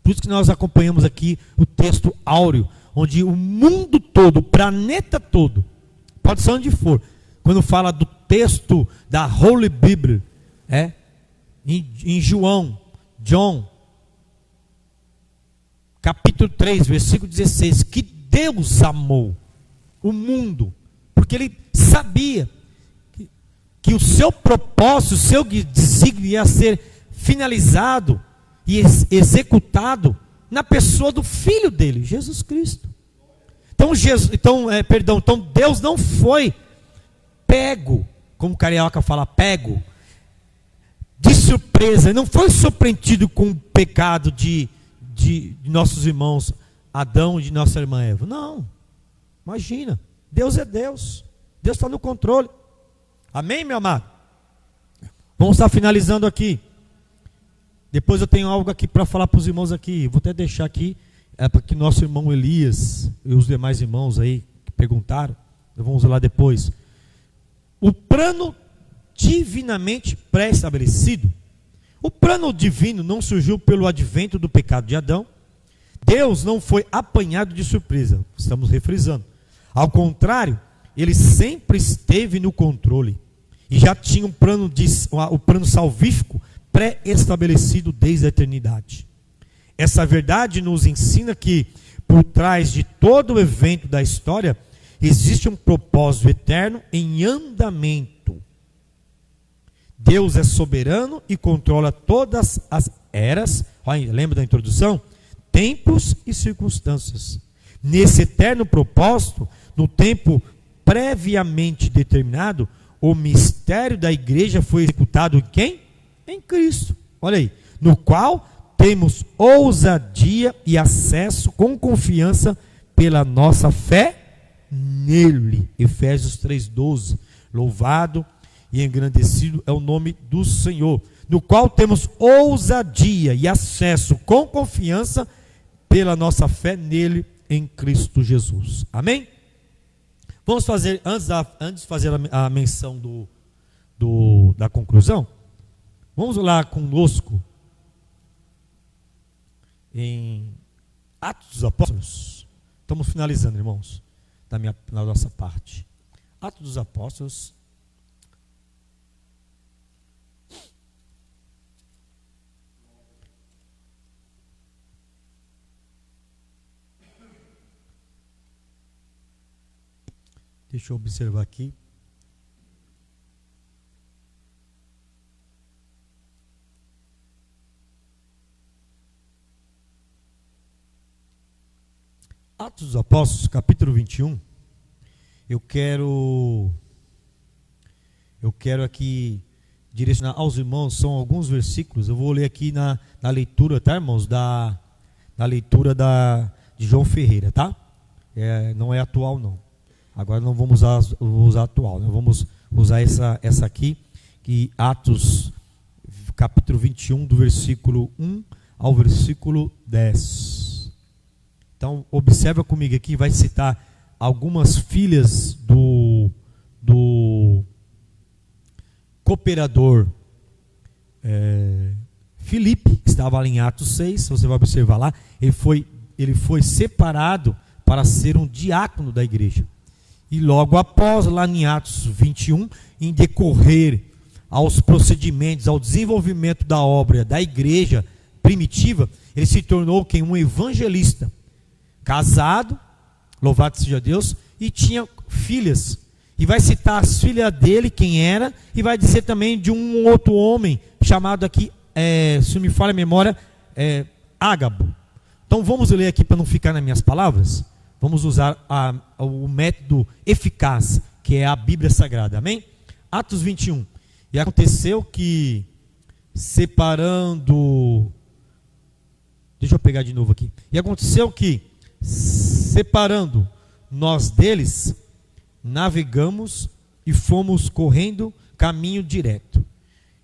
Por isso que nós acompanhamos aqui o texto áureo, onde o mundo todo, o planeta todo, pode ser onde for, quando fala do texto da Holy Bible, em John, capítulo 3, versículo 16, que Deus amou o mundo, porque Ele sabia que o seu propósito, o seu desígnio ia ser finalizado e executado na pessoa do Filho dele, Jesus Cristo. Então Deus não foi pego, como o carioca fala, pego, de surpresa, não foi surpreendido com o pecado de nossos irmãos Adão e de nossa irmã Eva. Não, imagina, Deus é Deus, Deus está no controle. Amém, meu amado? Vamos estar finalizando aqui. Depois eu tenho algo aqui para falar para os irmãos aqui. Vou até deixar aqui, para que nosso irmão Elias e os demais irmãos aí que perguntaram, vamos lá depois. O plano divinamente pré-estabelecido. O plano divino não surgiu pelo advento do pecado de Adão. Deus não foi apanhado de surpresa, estamos refrisando. Ao contrário, Ele sempre esteve no controle e já tinha o plano salvífico pré-estabelecido desde a eternidade. Essa verdade nos ensina que por trás de todo o evento da história existe um propósito eterno em andamento. Deus é soberano e controla todas as eras, lembra da introdução? Tempos e circunstâncias. Nesse eterno propósito, no tempo previamente determinado, o mistério da igreja foi executado em quem? Em Cristo. Olha aí. No qual temos ousadia e acesso com confiança pela nossa fé nele. Efésios 3,12. Louvado e engrandecido é o nome do Senhor. No qual temos ousadia e acesso com confiança pela nossa fé nele em Cristo Jesus. Amém? Vamos fazer, antes de fazer a menção da conclusão, vamos lá conosco em Atos dos Apóstolos. Estamos finalizando, irmãos, na nossa parte. Atos dos Apóstolos. Deixa eu observar aqui. Atos dos Apóstolos, capítulo 21. Eu quero aqui direcionar aos irmãos, são alguns versículos. Eu vou ler aqui na leitura, tá, irmãos? Na leitura de João Ferreira, tá? Não é atual, não. Agora não vamos usar atual, né? Vamos usar essa aqui, que Atos, capítulo 21, do versículo 1 ao versículo 10. Então, observa comigo aqui, vai citar algumas filhas do cooperador Filipe, que estava ali em Atos 6, você vai observar lá, ele foi separado para ser um diácono da igreja. E logo após, lá em Atos 21, em decorrer aos procedimentos, ao desenvolvimento da obra da igreja primitiva, ele se tornou um evangelista, casado, louvado seja Deus, e tinha filhas. E vai citar as filhas dele, quem era, e vai dizer também de um outro homem, chamado aqui, se me falha a memória, Ágabo. Então vamos ler aqui para não ficar nas minhas palavras. Vamos usar o método eficaz, que é a Bíblia Sagrada, amém? Atos 21. E aconteceu que, separando... Deixa eu pegar de novo aqui. E aconteceu que, separando nós deles, navegamos e fomos correndo caminho direto.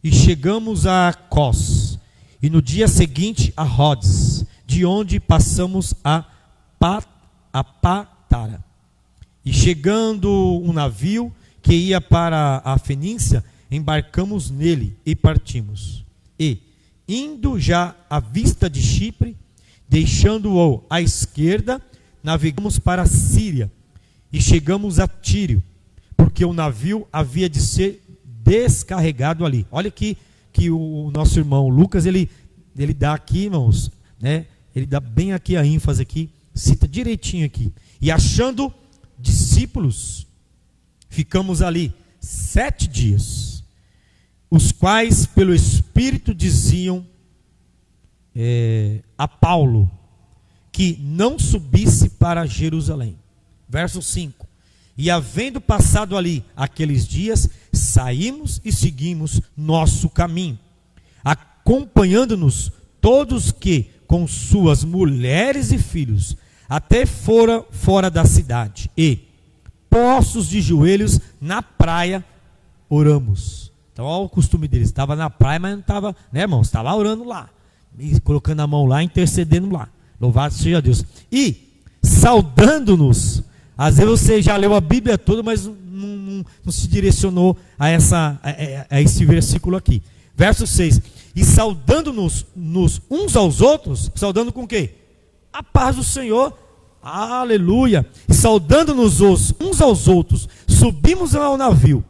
E chegamos a Cós. E no dia seguinte a Rodes, de onde passamos a Patara. E chegando um navio que ia para a Fenícia, embarcamos nele e partimos. E, indo já à vista de Chipre, deixando-o à esquerda, navegamos para a Síria e chegamos a Tírio, porque o navio havia de ser descarregado ali. Olha aqui que o nosso irmão Lucas, ele dá aqui, irmãos, né? Ele dá bem aqui a ênfase aqui, cita direitinho aqui. E achando discípulos, ficamos ali 7 dias, os quais pelo Espírito diziam a Paulo que não subisse para Jerusalém. Verso 5. E havendo passado ali aqueles dias, saímos e seguimos nosso caminho, acompanhando-nos todos que, com suas mulheres e filhos, até fora da cidade, e, postos de joelhos na praia, oramos. Então, olha o costume deles, estava na praia, mas não estava, né, irmãos? Estava orando lá, e colocando a mão lá, intercedendo lá. Louvado seja Deus. E, saudando-nos, às vezes você já leu a Bíblia toda, mas não se direcionou a esse versículo aqui. Verso 6. E saudando-nos uns aos outros, saudando com o quê? A paz do Senhor. Aleluia. E saudando-nos uns aos outros, subimos ao navio.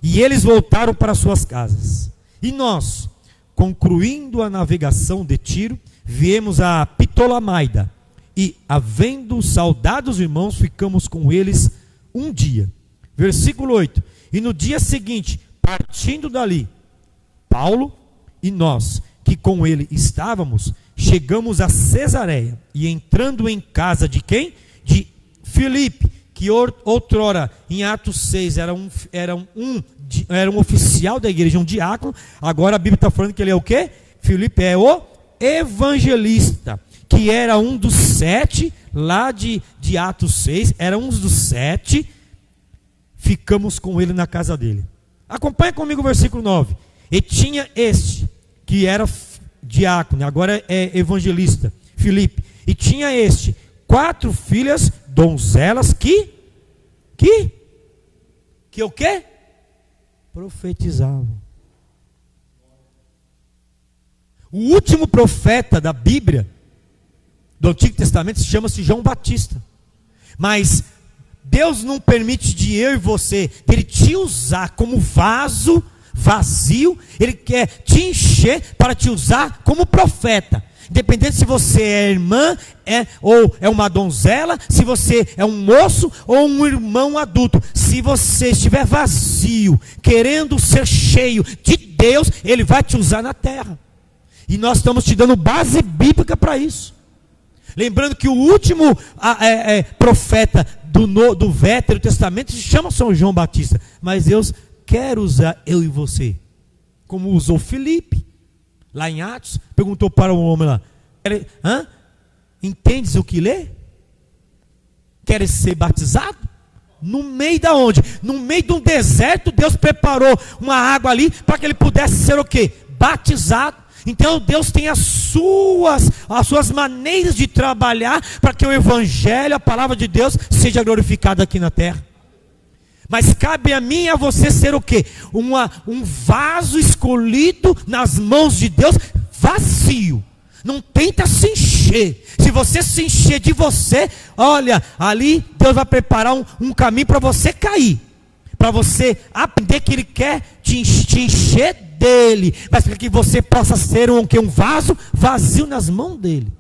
E eles voltaram para suas casas. E nós, concluindo a navegação de Tiro, viemos a Ptolemaida. E, havendo saudado os irmãos, ficamos com eles um dia. Versículo 8. E no dia seguinte, partindo dali, Paulo e nós, que com ele estávamos, chegamos a Cesareia. E entrando em casa de quem? De Filipe, que outrora, em Atos 6, era um oficial da igreja, um diácono. Agora a Bíblia está falando que ele é o quê? Filipe é o evangelista, que era um dos 7, lá de Atos 6, era um dos 7, ficamos com ele na casa dele. Acompanha comigo o versículo 9. E tinha este, que era diácono, agora é evangelista, Filipe, e tinha este, 4 filhas, donzelas, que o quê? Profetizavam. O último profeta da Bíblia, do Antigo Testamento, chama-se João Batista. Mas Deus não permite de eu e você, Ele te usar como vaso vazio, Ele quer te encher para te usar como profeta. Independente se você é irmã, ou é uma donzela, se você é um moço ou um irmão adulto. Se você estiver vazio, querendo ser cheio de Deus, Ele vai te usar na terra. E nós estamos te dando base bíblica para isso. Lembrando que o último profeta do Velho Testamento se chama São João Batista. Mas Deus quer usar eu e você, como usou Filipe. Lá em Atos, perguntou para um homem lá: entendes o que lê? Queres ser batizado? No meio da onde? No meio de um deserto, Deus preparou uma água ali para que ele pudesse ser o quê? Batizado. Então Deus tem as suas maneiras de trabalhar para que o evangelho, a palavra de Deus, seja glorificada aqui na terra. Mas cabe a mim e a você ser o quê? Um vaso escolhido nas mãos de Deus, vazio. Não tenta se encher. Se você se encher de você, olha, ali Deus vai preparar um caminho para você cair. Para você aprender que Ele quer te encher dele. Mas para que você possa ser um vaso vazio nas mãos dele.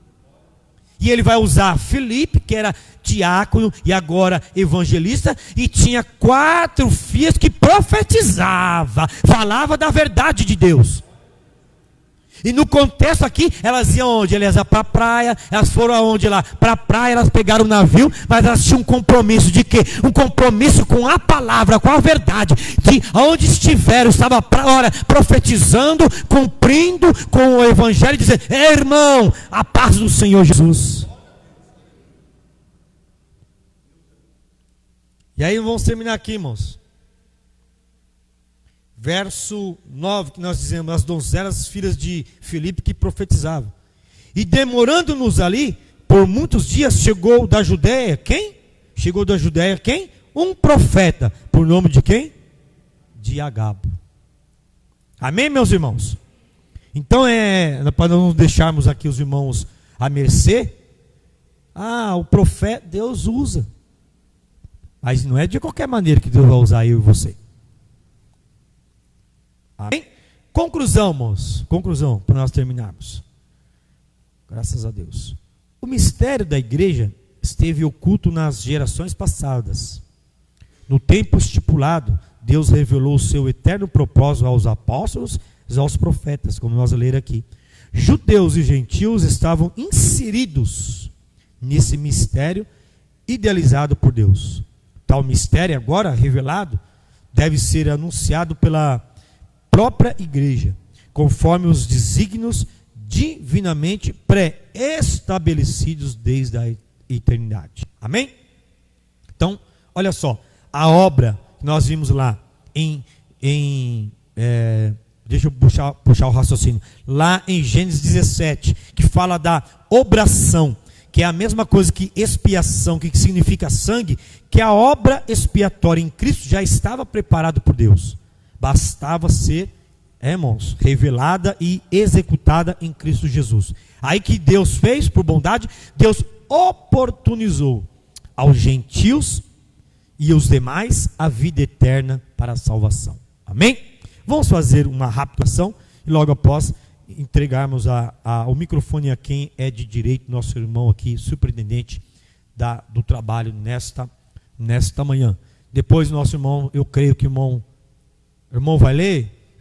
E ele vai usar Filipe, que era diácono e agora evangelista, e tinha 4 filhas que profetizava, falava da verdade de Deus. E no contexto aqui, elas iam onde? Elas iam para a praia. Elas foram aonde lá? Para a praia, elas pegaram o navio, mas elas tinham um compromisso de quê? Um compromisso com a palavra, com a verdade. De onde estiveram, estava profetizando, cumprindo com o evangelho, dizendo: irmão, a paz do Senhor Jesus. E aí vamos terminar aqui, irmãos. Verso 9, que nós dizemos: as donzelas filhas de Filipe que profetizavam. E demorando-nos ali, por muitos dias, chegou da Judéia, quem? Chegou da Judéia, quem? Um profeta, por nome de quem? De Agabo. Amém, meus irmãos? Então, para não deixarmos aqui os irmãos à mercê, o profeta, Deus usa. Mas não é de qualquer maneira que Deus vai usar eu e você. Amém? Conclusão, irmãos. Conclusão, para nós terminarmos. Graças a Deus. O mistério da igreja esteve oculto nas gerações passadas. No tempo estipulado, Deus revelou o seu eterno propósito aos apóstolos e aos profetas, como nós leremos aqui. Judeus e gentios estavam inseridos nesse mistério idealizado por Deus. Tal mistério, agora revelado, deve ser anunciado pela própria igreja, conforme os desígnios divinamente pré-estabelecidos desde a eternidade. Amém? Então, olha só, a obra que nós vimos lá deixa eu puxar o raciocínio, lá em Gênesis 17, que fala da obração, que é a mesma coisa que expiação, que significa sangue, que a obra expiatória em Cristo já estava preparada por Deus. Bastava ser, irmãos, revelada e executada em Cristo Jesus. Aí que Deus fez, por bondade, Deus oportunizou aos gentios e aos demais a vida eterna para a salvação. Amém? Vamos fazer uma rápida ação e logo após entregarmos o microfone a quem é de direito, nosso irmão aqui, superintendente do trabalho nesta manhã. Depois, nosso irmão, eu creio que o irmão vai ler?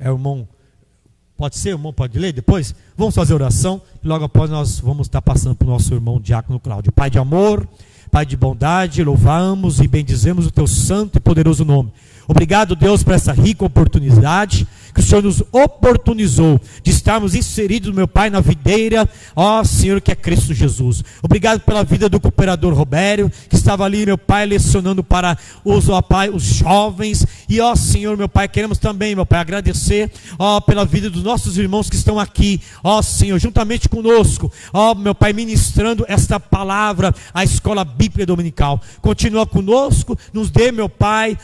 Pode ser, o irmão pode ler depois? Vamos fazer oração e logo após nós vamos estar passando para o nosso irmão Diácono Cláudio. Pai de amor, Pai de bondade, louvamos e bendizemos o teu santo e poderoso nome. Obrigado, Deus, por essa rica oportunidade que o Senhor nos oportunizou de estarmos inseridos, meu Pai, na videira, ó Senhor, que é Cristo Jesus. Obrigado pela vida do cooperador Robério, que estava ali, meu Pai, lecionando para os jovens. E ó Senhor, meu Pai, queremos também, meu Pai, agradecer, ó, pela vida dos nossos irmãos que estão aqui, ó Senhor, juntamente conosco, ó, meu Pai, ministrando esta palavra, a escola bíblica dominical. Continua conosco, nos dê, meu Pai,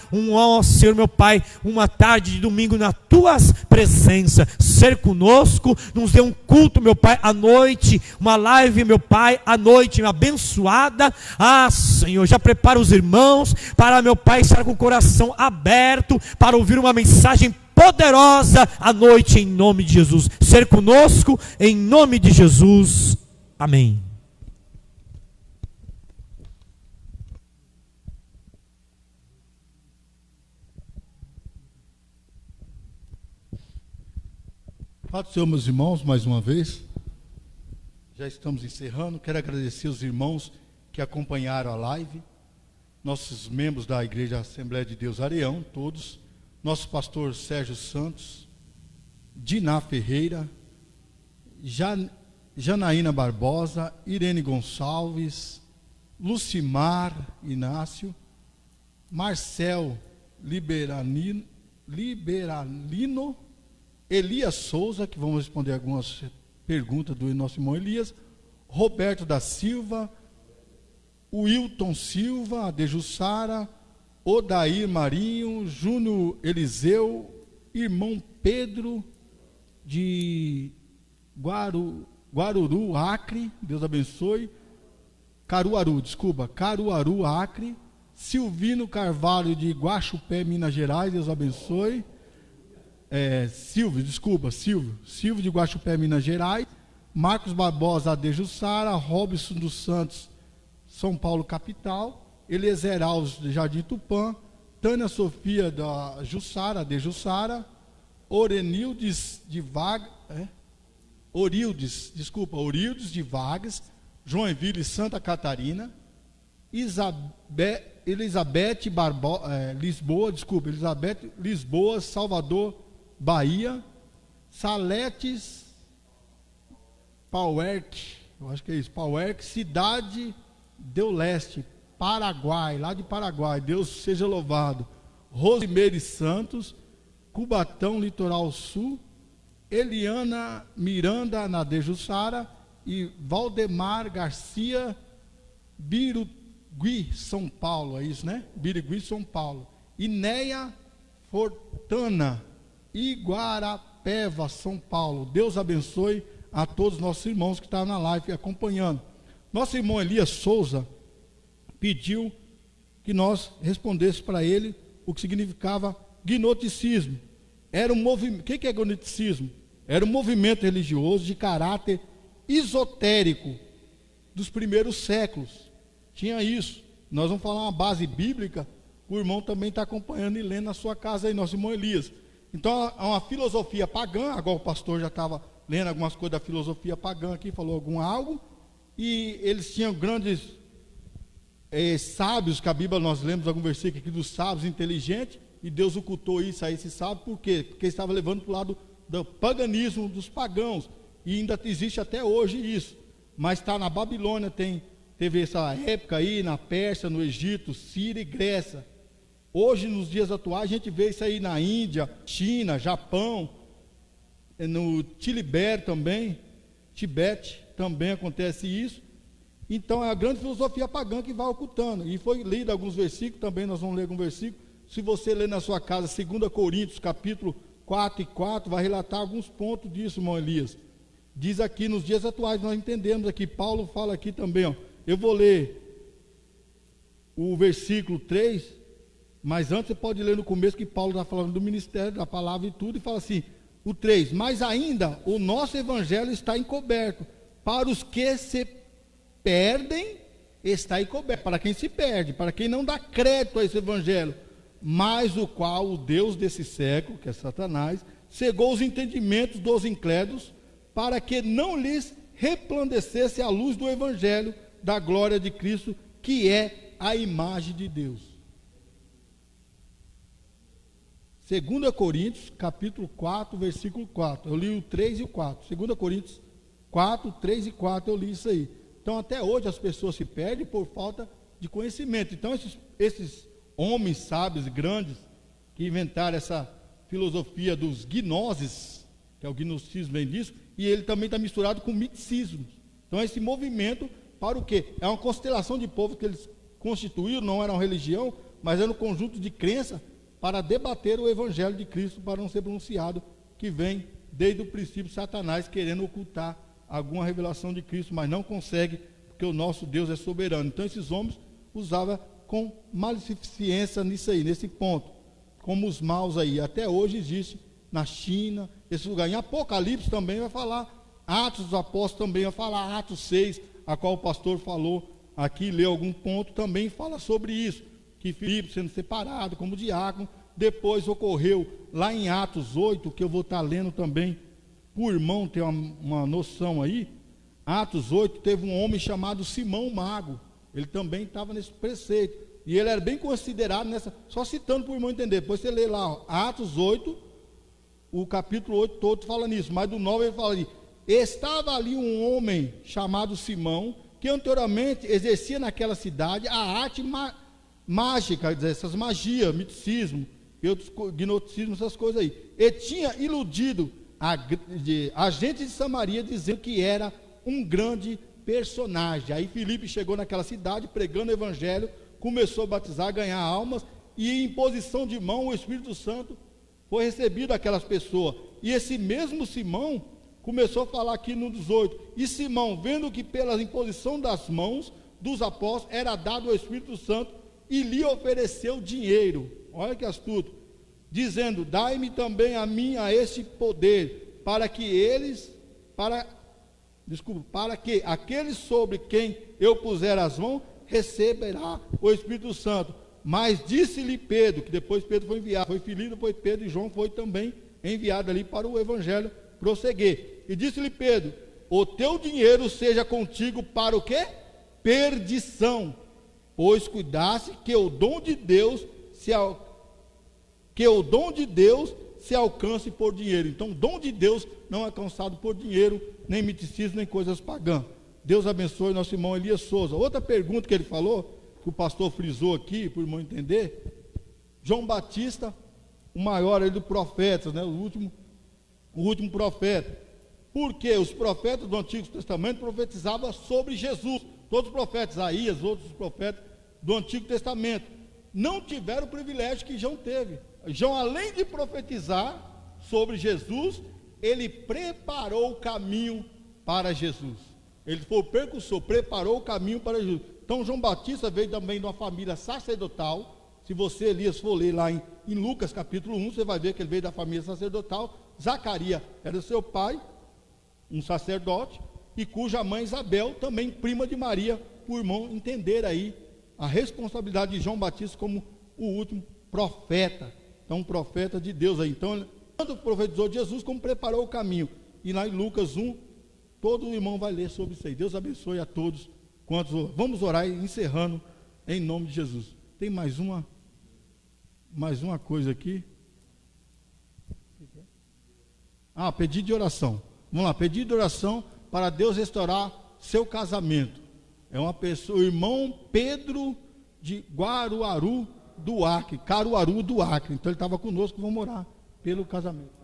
Senhor, meu Pai, uma tarde de domingo na tua presença, ser conosco, nos dê um culto, meu Pai, à noite, uma live, meu Pai, à noite, abençoada. Senhor, já prepara os irmãos para, meu Pai, estar com o coração aberto para ouvir uma mensagem poderosa à noite em nome de Jesus. Ser conosco em nome de Jesus. Amém.
Paz do Senhor, meus irmãos, mais uma vez. Já estamos encerrando. Quero agradecer os irmãos que acompanharam a live, nossos membros da Igreja Assembleia de Deus Areão, todos, nosso pastor Sérgio Santos, Diná Ferreira, Janaína Barbosa, Irene Gonçalves, Lucimar Inácio, Marcel Liberalino, Elias Souza, que vamos responder algumas perguntas do nosso irmão Elias, Roberto da Silva, Wilton Silva, Adejussara, Odair Marinho, Júnior Eliseu, irmão Pedro de Guaruru, Acre, Deus abençoe, Caruaru, Acre, Silvino Carvalho de Guaxupé, Minas Gerais, Deus abençoe, Silvio de Guaxupé, Minas Gerais, Marcos Barbosa, Adejussara, Robson dos Santos, São Paulo, capital, Eliezer Alves, de Jardim Tupã, Tânia Sofia, da Jussara, Adejussara, Orildes de Vagas, Joinville, Santa Catarina, Elizabeth Lisboa, Salvador, Bahia, Saletes Pauerque, eu acho que é isso, Pauerque, Cidade do Leste, Paraguai, lá de Paraguai, Deus seja louvado, Rosimeire Santos, Cubatão, Litoral Sul, Eliana Miranda, na Dejussara, e Valdemar Garcia, Birigui, São Paulo, é isso, né? Birigui, São Paulo, Inéia Fortana, Iguarapeva, São Paulo. Deus abençoe a todos os nossos irmãos que estão na live acompanhando. Nosso irmão Elias Souza pediu que nós respondêssemos para ele o que significava gnosticismo. Era um movimento. O que é gnosticismo? Era um movimento religioso de caráter esotérico dos primeiros séculos. Tinha isso. Nós vamos falar uma base bíblica. O irmão também está acompanhando e lendo na sua casa aí, nosso irmão Elias. Então, é uma filosofia pagã. Agora o pastor já estava lendo algumas coisas da filosofia pagã aqui, falou algo. E eles tinham grandes sábios, que a Bíblia nós lemos algum versículo aqui dos sábios inteligentes, e Deus ocultou isso a esses sábios, por quê? Porque estava levando para o lado do paganismo dos pagãos, e ainda existe até hoje isso, mas está na Babilônia, teve essa época aí, na Pérsia, no Egito, Síria e Grécia. Hoje, nos dias atuais, a gente vê isso aí na Índia, China, Japão, no Tibete também acontece isso. Então é a grande filosofia pagã que vai ocultando. E foi lido alguns versículos, também nós vamos ler algum versículo. Se você ler na sua casa 2 Coríntios, capítulo 4:4, vai relatar alguns pontos disso, irmão Elias. Diz aqui, nos dias atuais, nós entendemos aqui, Paulo fala aqui também, ó. Eu vou ler o versículo 3, mas antes você pode ler no começo, que Paulo está falando do ministério, da palavra e tudo, e fala assim, o 3, mas ainda o nosso evangelho está encoberto, para os que se perdem, está encoberto, para quem se perde, para quem não dá crédito a esse evangelho, mas o qual o Deus desse século, que é Satanás, cegou os entendimentos dos incrédulos, para que não lhes resplandecesse a luz do evangelho da glória de Cristo, que é a imagem de Deus. 2 Coríntios, capítulo 4, versículo 4. Eu li o 3 e o 4. 2 Coríntios 4, 3 e 4, eu li isso aí. Então, até hoje, as pessoas se perdem por falta de conhecimento. Então, esses homens sábios, grandes, que inventaram essa filosofia dos gnoses, que é o gnosticismo, vem disso, e ele também está misturado com misticismo. Então, esse movimento, para o quê? É uma constelação de povo que eles constituíram, não era uma religião, mas era um conjunto de crenças para debater o evangelho de Cristo, para não ser pronunciado, que vem desde o princípio Satanás querendo ocultar alguma revelação de Cristo, mas não consegue, porque o nosso Deus é soberano. Então esses homens usavam com maleficência nisso aí, nesse ponto, como os maus aí. Até hoje existe na China, esse lugar. Em Apocalipse também vai falar, Atos dos Apóstolos também vai falar, Atos 6, a qual o pastor falou aqui, leu algum ponto, também fala sobre isso, que Filipe sendo separado como diácono, depois ocorreu lá em Atos 8, que eu vou estar lendo também, para o irmão ter uma noção aí. Atos 8, teve um homem chamado Simão Mago, ele também estava nesse preceito, e ele era bem considerado nessa, só citando para o irmão entender, depois você lê lá, ó, Atos 8, o capítulo 8 todo fala nisso, mas do 9 ele fala ali, estava ali um homem chamado Simão, que anteriormente exercia naquela cidade a arte mágica, quer dizer, essas magias, misticismo, e outros gnosticismo, essas coisas aí, e tinha iludido a gente de Samaria, dizendo que era um grande personagem. Aí Filipe chegou naquela cidade, pregando o evangelho, começou a batizar, ganhar almas, e em posição de mão o Espírito Santo foi recebido daquelas pessoas, e esse mesmo Simão começou a falar aqui no 18, e Simão, vendo que pela imposição das mãos dos apóstolos era dado o Espírito Santo, e lhe ofereceu dinheiro, olha que astuto, dizendo, dai-me também a mim a este poder, para que aqueles sobre quem eu puser as mãos, receberá o Espírito Santo. Mas disse-lhe Pedro, que depois Pedro foi enviado, foi Filipe, depois Pedro e João foi também enviado ali para o evangelho prosseguir. E disse-lhe Pedro, o teu dinheiro seja contigo para o quê? Perdição, pois cuidasse que o dom de Deus se alcance por dinheiro. Então o dom de Deus não é alcançado por dinheiro, nem misticismo, nem coisas pagãs. Deus abençoe nosso irmão Elias Souza. Outra pergunta que ele falou, que o pastor frisou aqui, para o irmão entender, João Batista, o maior aí do profeta, né, o último profeta, porque os profetas do Antigo Testamento profetizavam sobre Jesus, todos os profetas, Isaías, outros profetas do Antigo Testamento, não tiveram o privilégio que João teve. João, além de profetizar sobre Jesus, ele preparou o caminho para Jesus, ele foi o precursor, preparou o caminho para Jesus. Então João Batista veio também de uma família sacerdotal. Se você, Elias, for ler lá em Lucas capítulo 1, você vai ver que ele veio da família sacerdotal. Zacarias era seu pai, um sacerdote, e cuja mãe Isabel, também prima de Maria, para o irmão entender aí a responsabilidade de João Batista como o último profeta. Então um profeta de Deus aí. Então, tanto profetizou de Jesus, como preparou o caminho. E lá em Lucas 1, todo irmão vai ler sobre isso aí. Deus abençoe a todos. Vamos orar encerrando em nome de Jesus. Tem mais uma coisa aqui. Pedido de oração. Vamos lá, pedido de oração para Deus restaurar seu casamento. É uma pessoa, o irmão Pedro de Caruaru do Acre. Então ele estava conosco, vamos orar pelo casamento.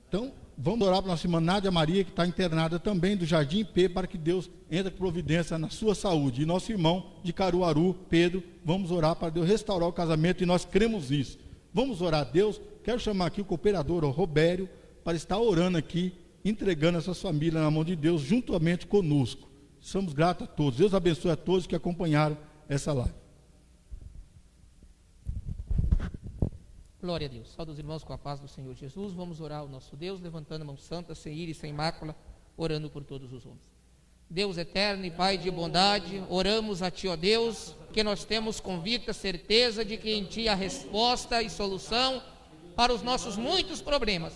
Então, vamos orar para a nossa irmã Nádia Maria, que está internada também do Jardim P, para que Deus entre com providência na sua saúde. E nosso irmão de Caruaru, Pedro, vamos orar para Deus restaurar o casamento, e nós cremos nisso. Vamos orar a Deus. Quero chamar aqui o cooperador, o Robério, para estar orando aqui, entregando essas famílias na mão de Deus, juntamente conosco. Somos gratos a todos. Deus abençoe a todos que acompanharam essa live.
Glória a Deus. Saúde os irmãos com a paz do Senhor Jesus. Vamos orar ao nosso Deus, levantando a mão santa, sem ira e sem mácula, orando por todos os homens. Deus eterno e Pai de bondade, oramos a Ti, ó Deus, que nós temos convicta certeza de que em Ti há resposta e solução para os nossos muitos problemas.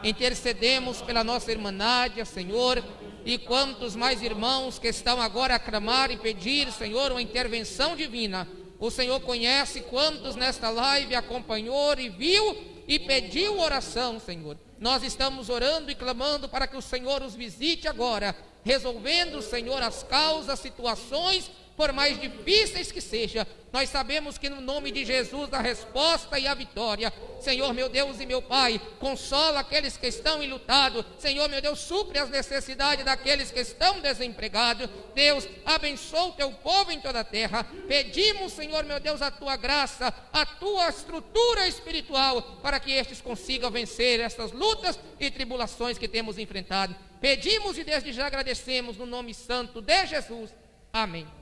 Intercedemos pela nossa irmã Nádia, Senhor, e quantos mais irmãos que estão agora a clamar e pedir, Senhor, uma intervenção divina. O Senhor conhece quantos nesta live acompanhou e viu e pediu oração, Senhor. Nós estamos orando e clamando para que o Senhor os visite agora, resolvendo, Senhor, as causas, as situações, por mais difíceis que seja. Nós sabemos que no nome de Jesus a resposta e a vitória. Senhor, meu Deus e meu Pai, consola aqueles que estão enlutados. Senhor, meu Deus, supre as necessidades daqueles que estão desempregados. Deus, abençoa o Teu povo em toda a terra. Pedimos, Senhor, meu Deus, a Tua graça, a Tua estrutura espiritual, para que estes consigam vencer estas lutas e tribulações que temos enfrentado. Pedimos e desde já agradecemos no nome santo de Jesus. Amém.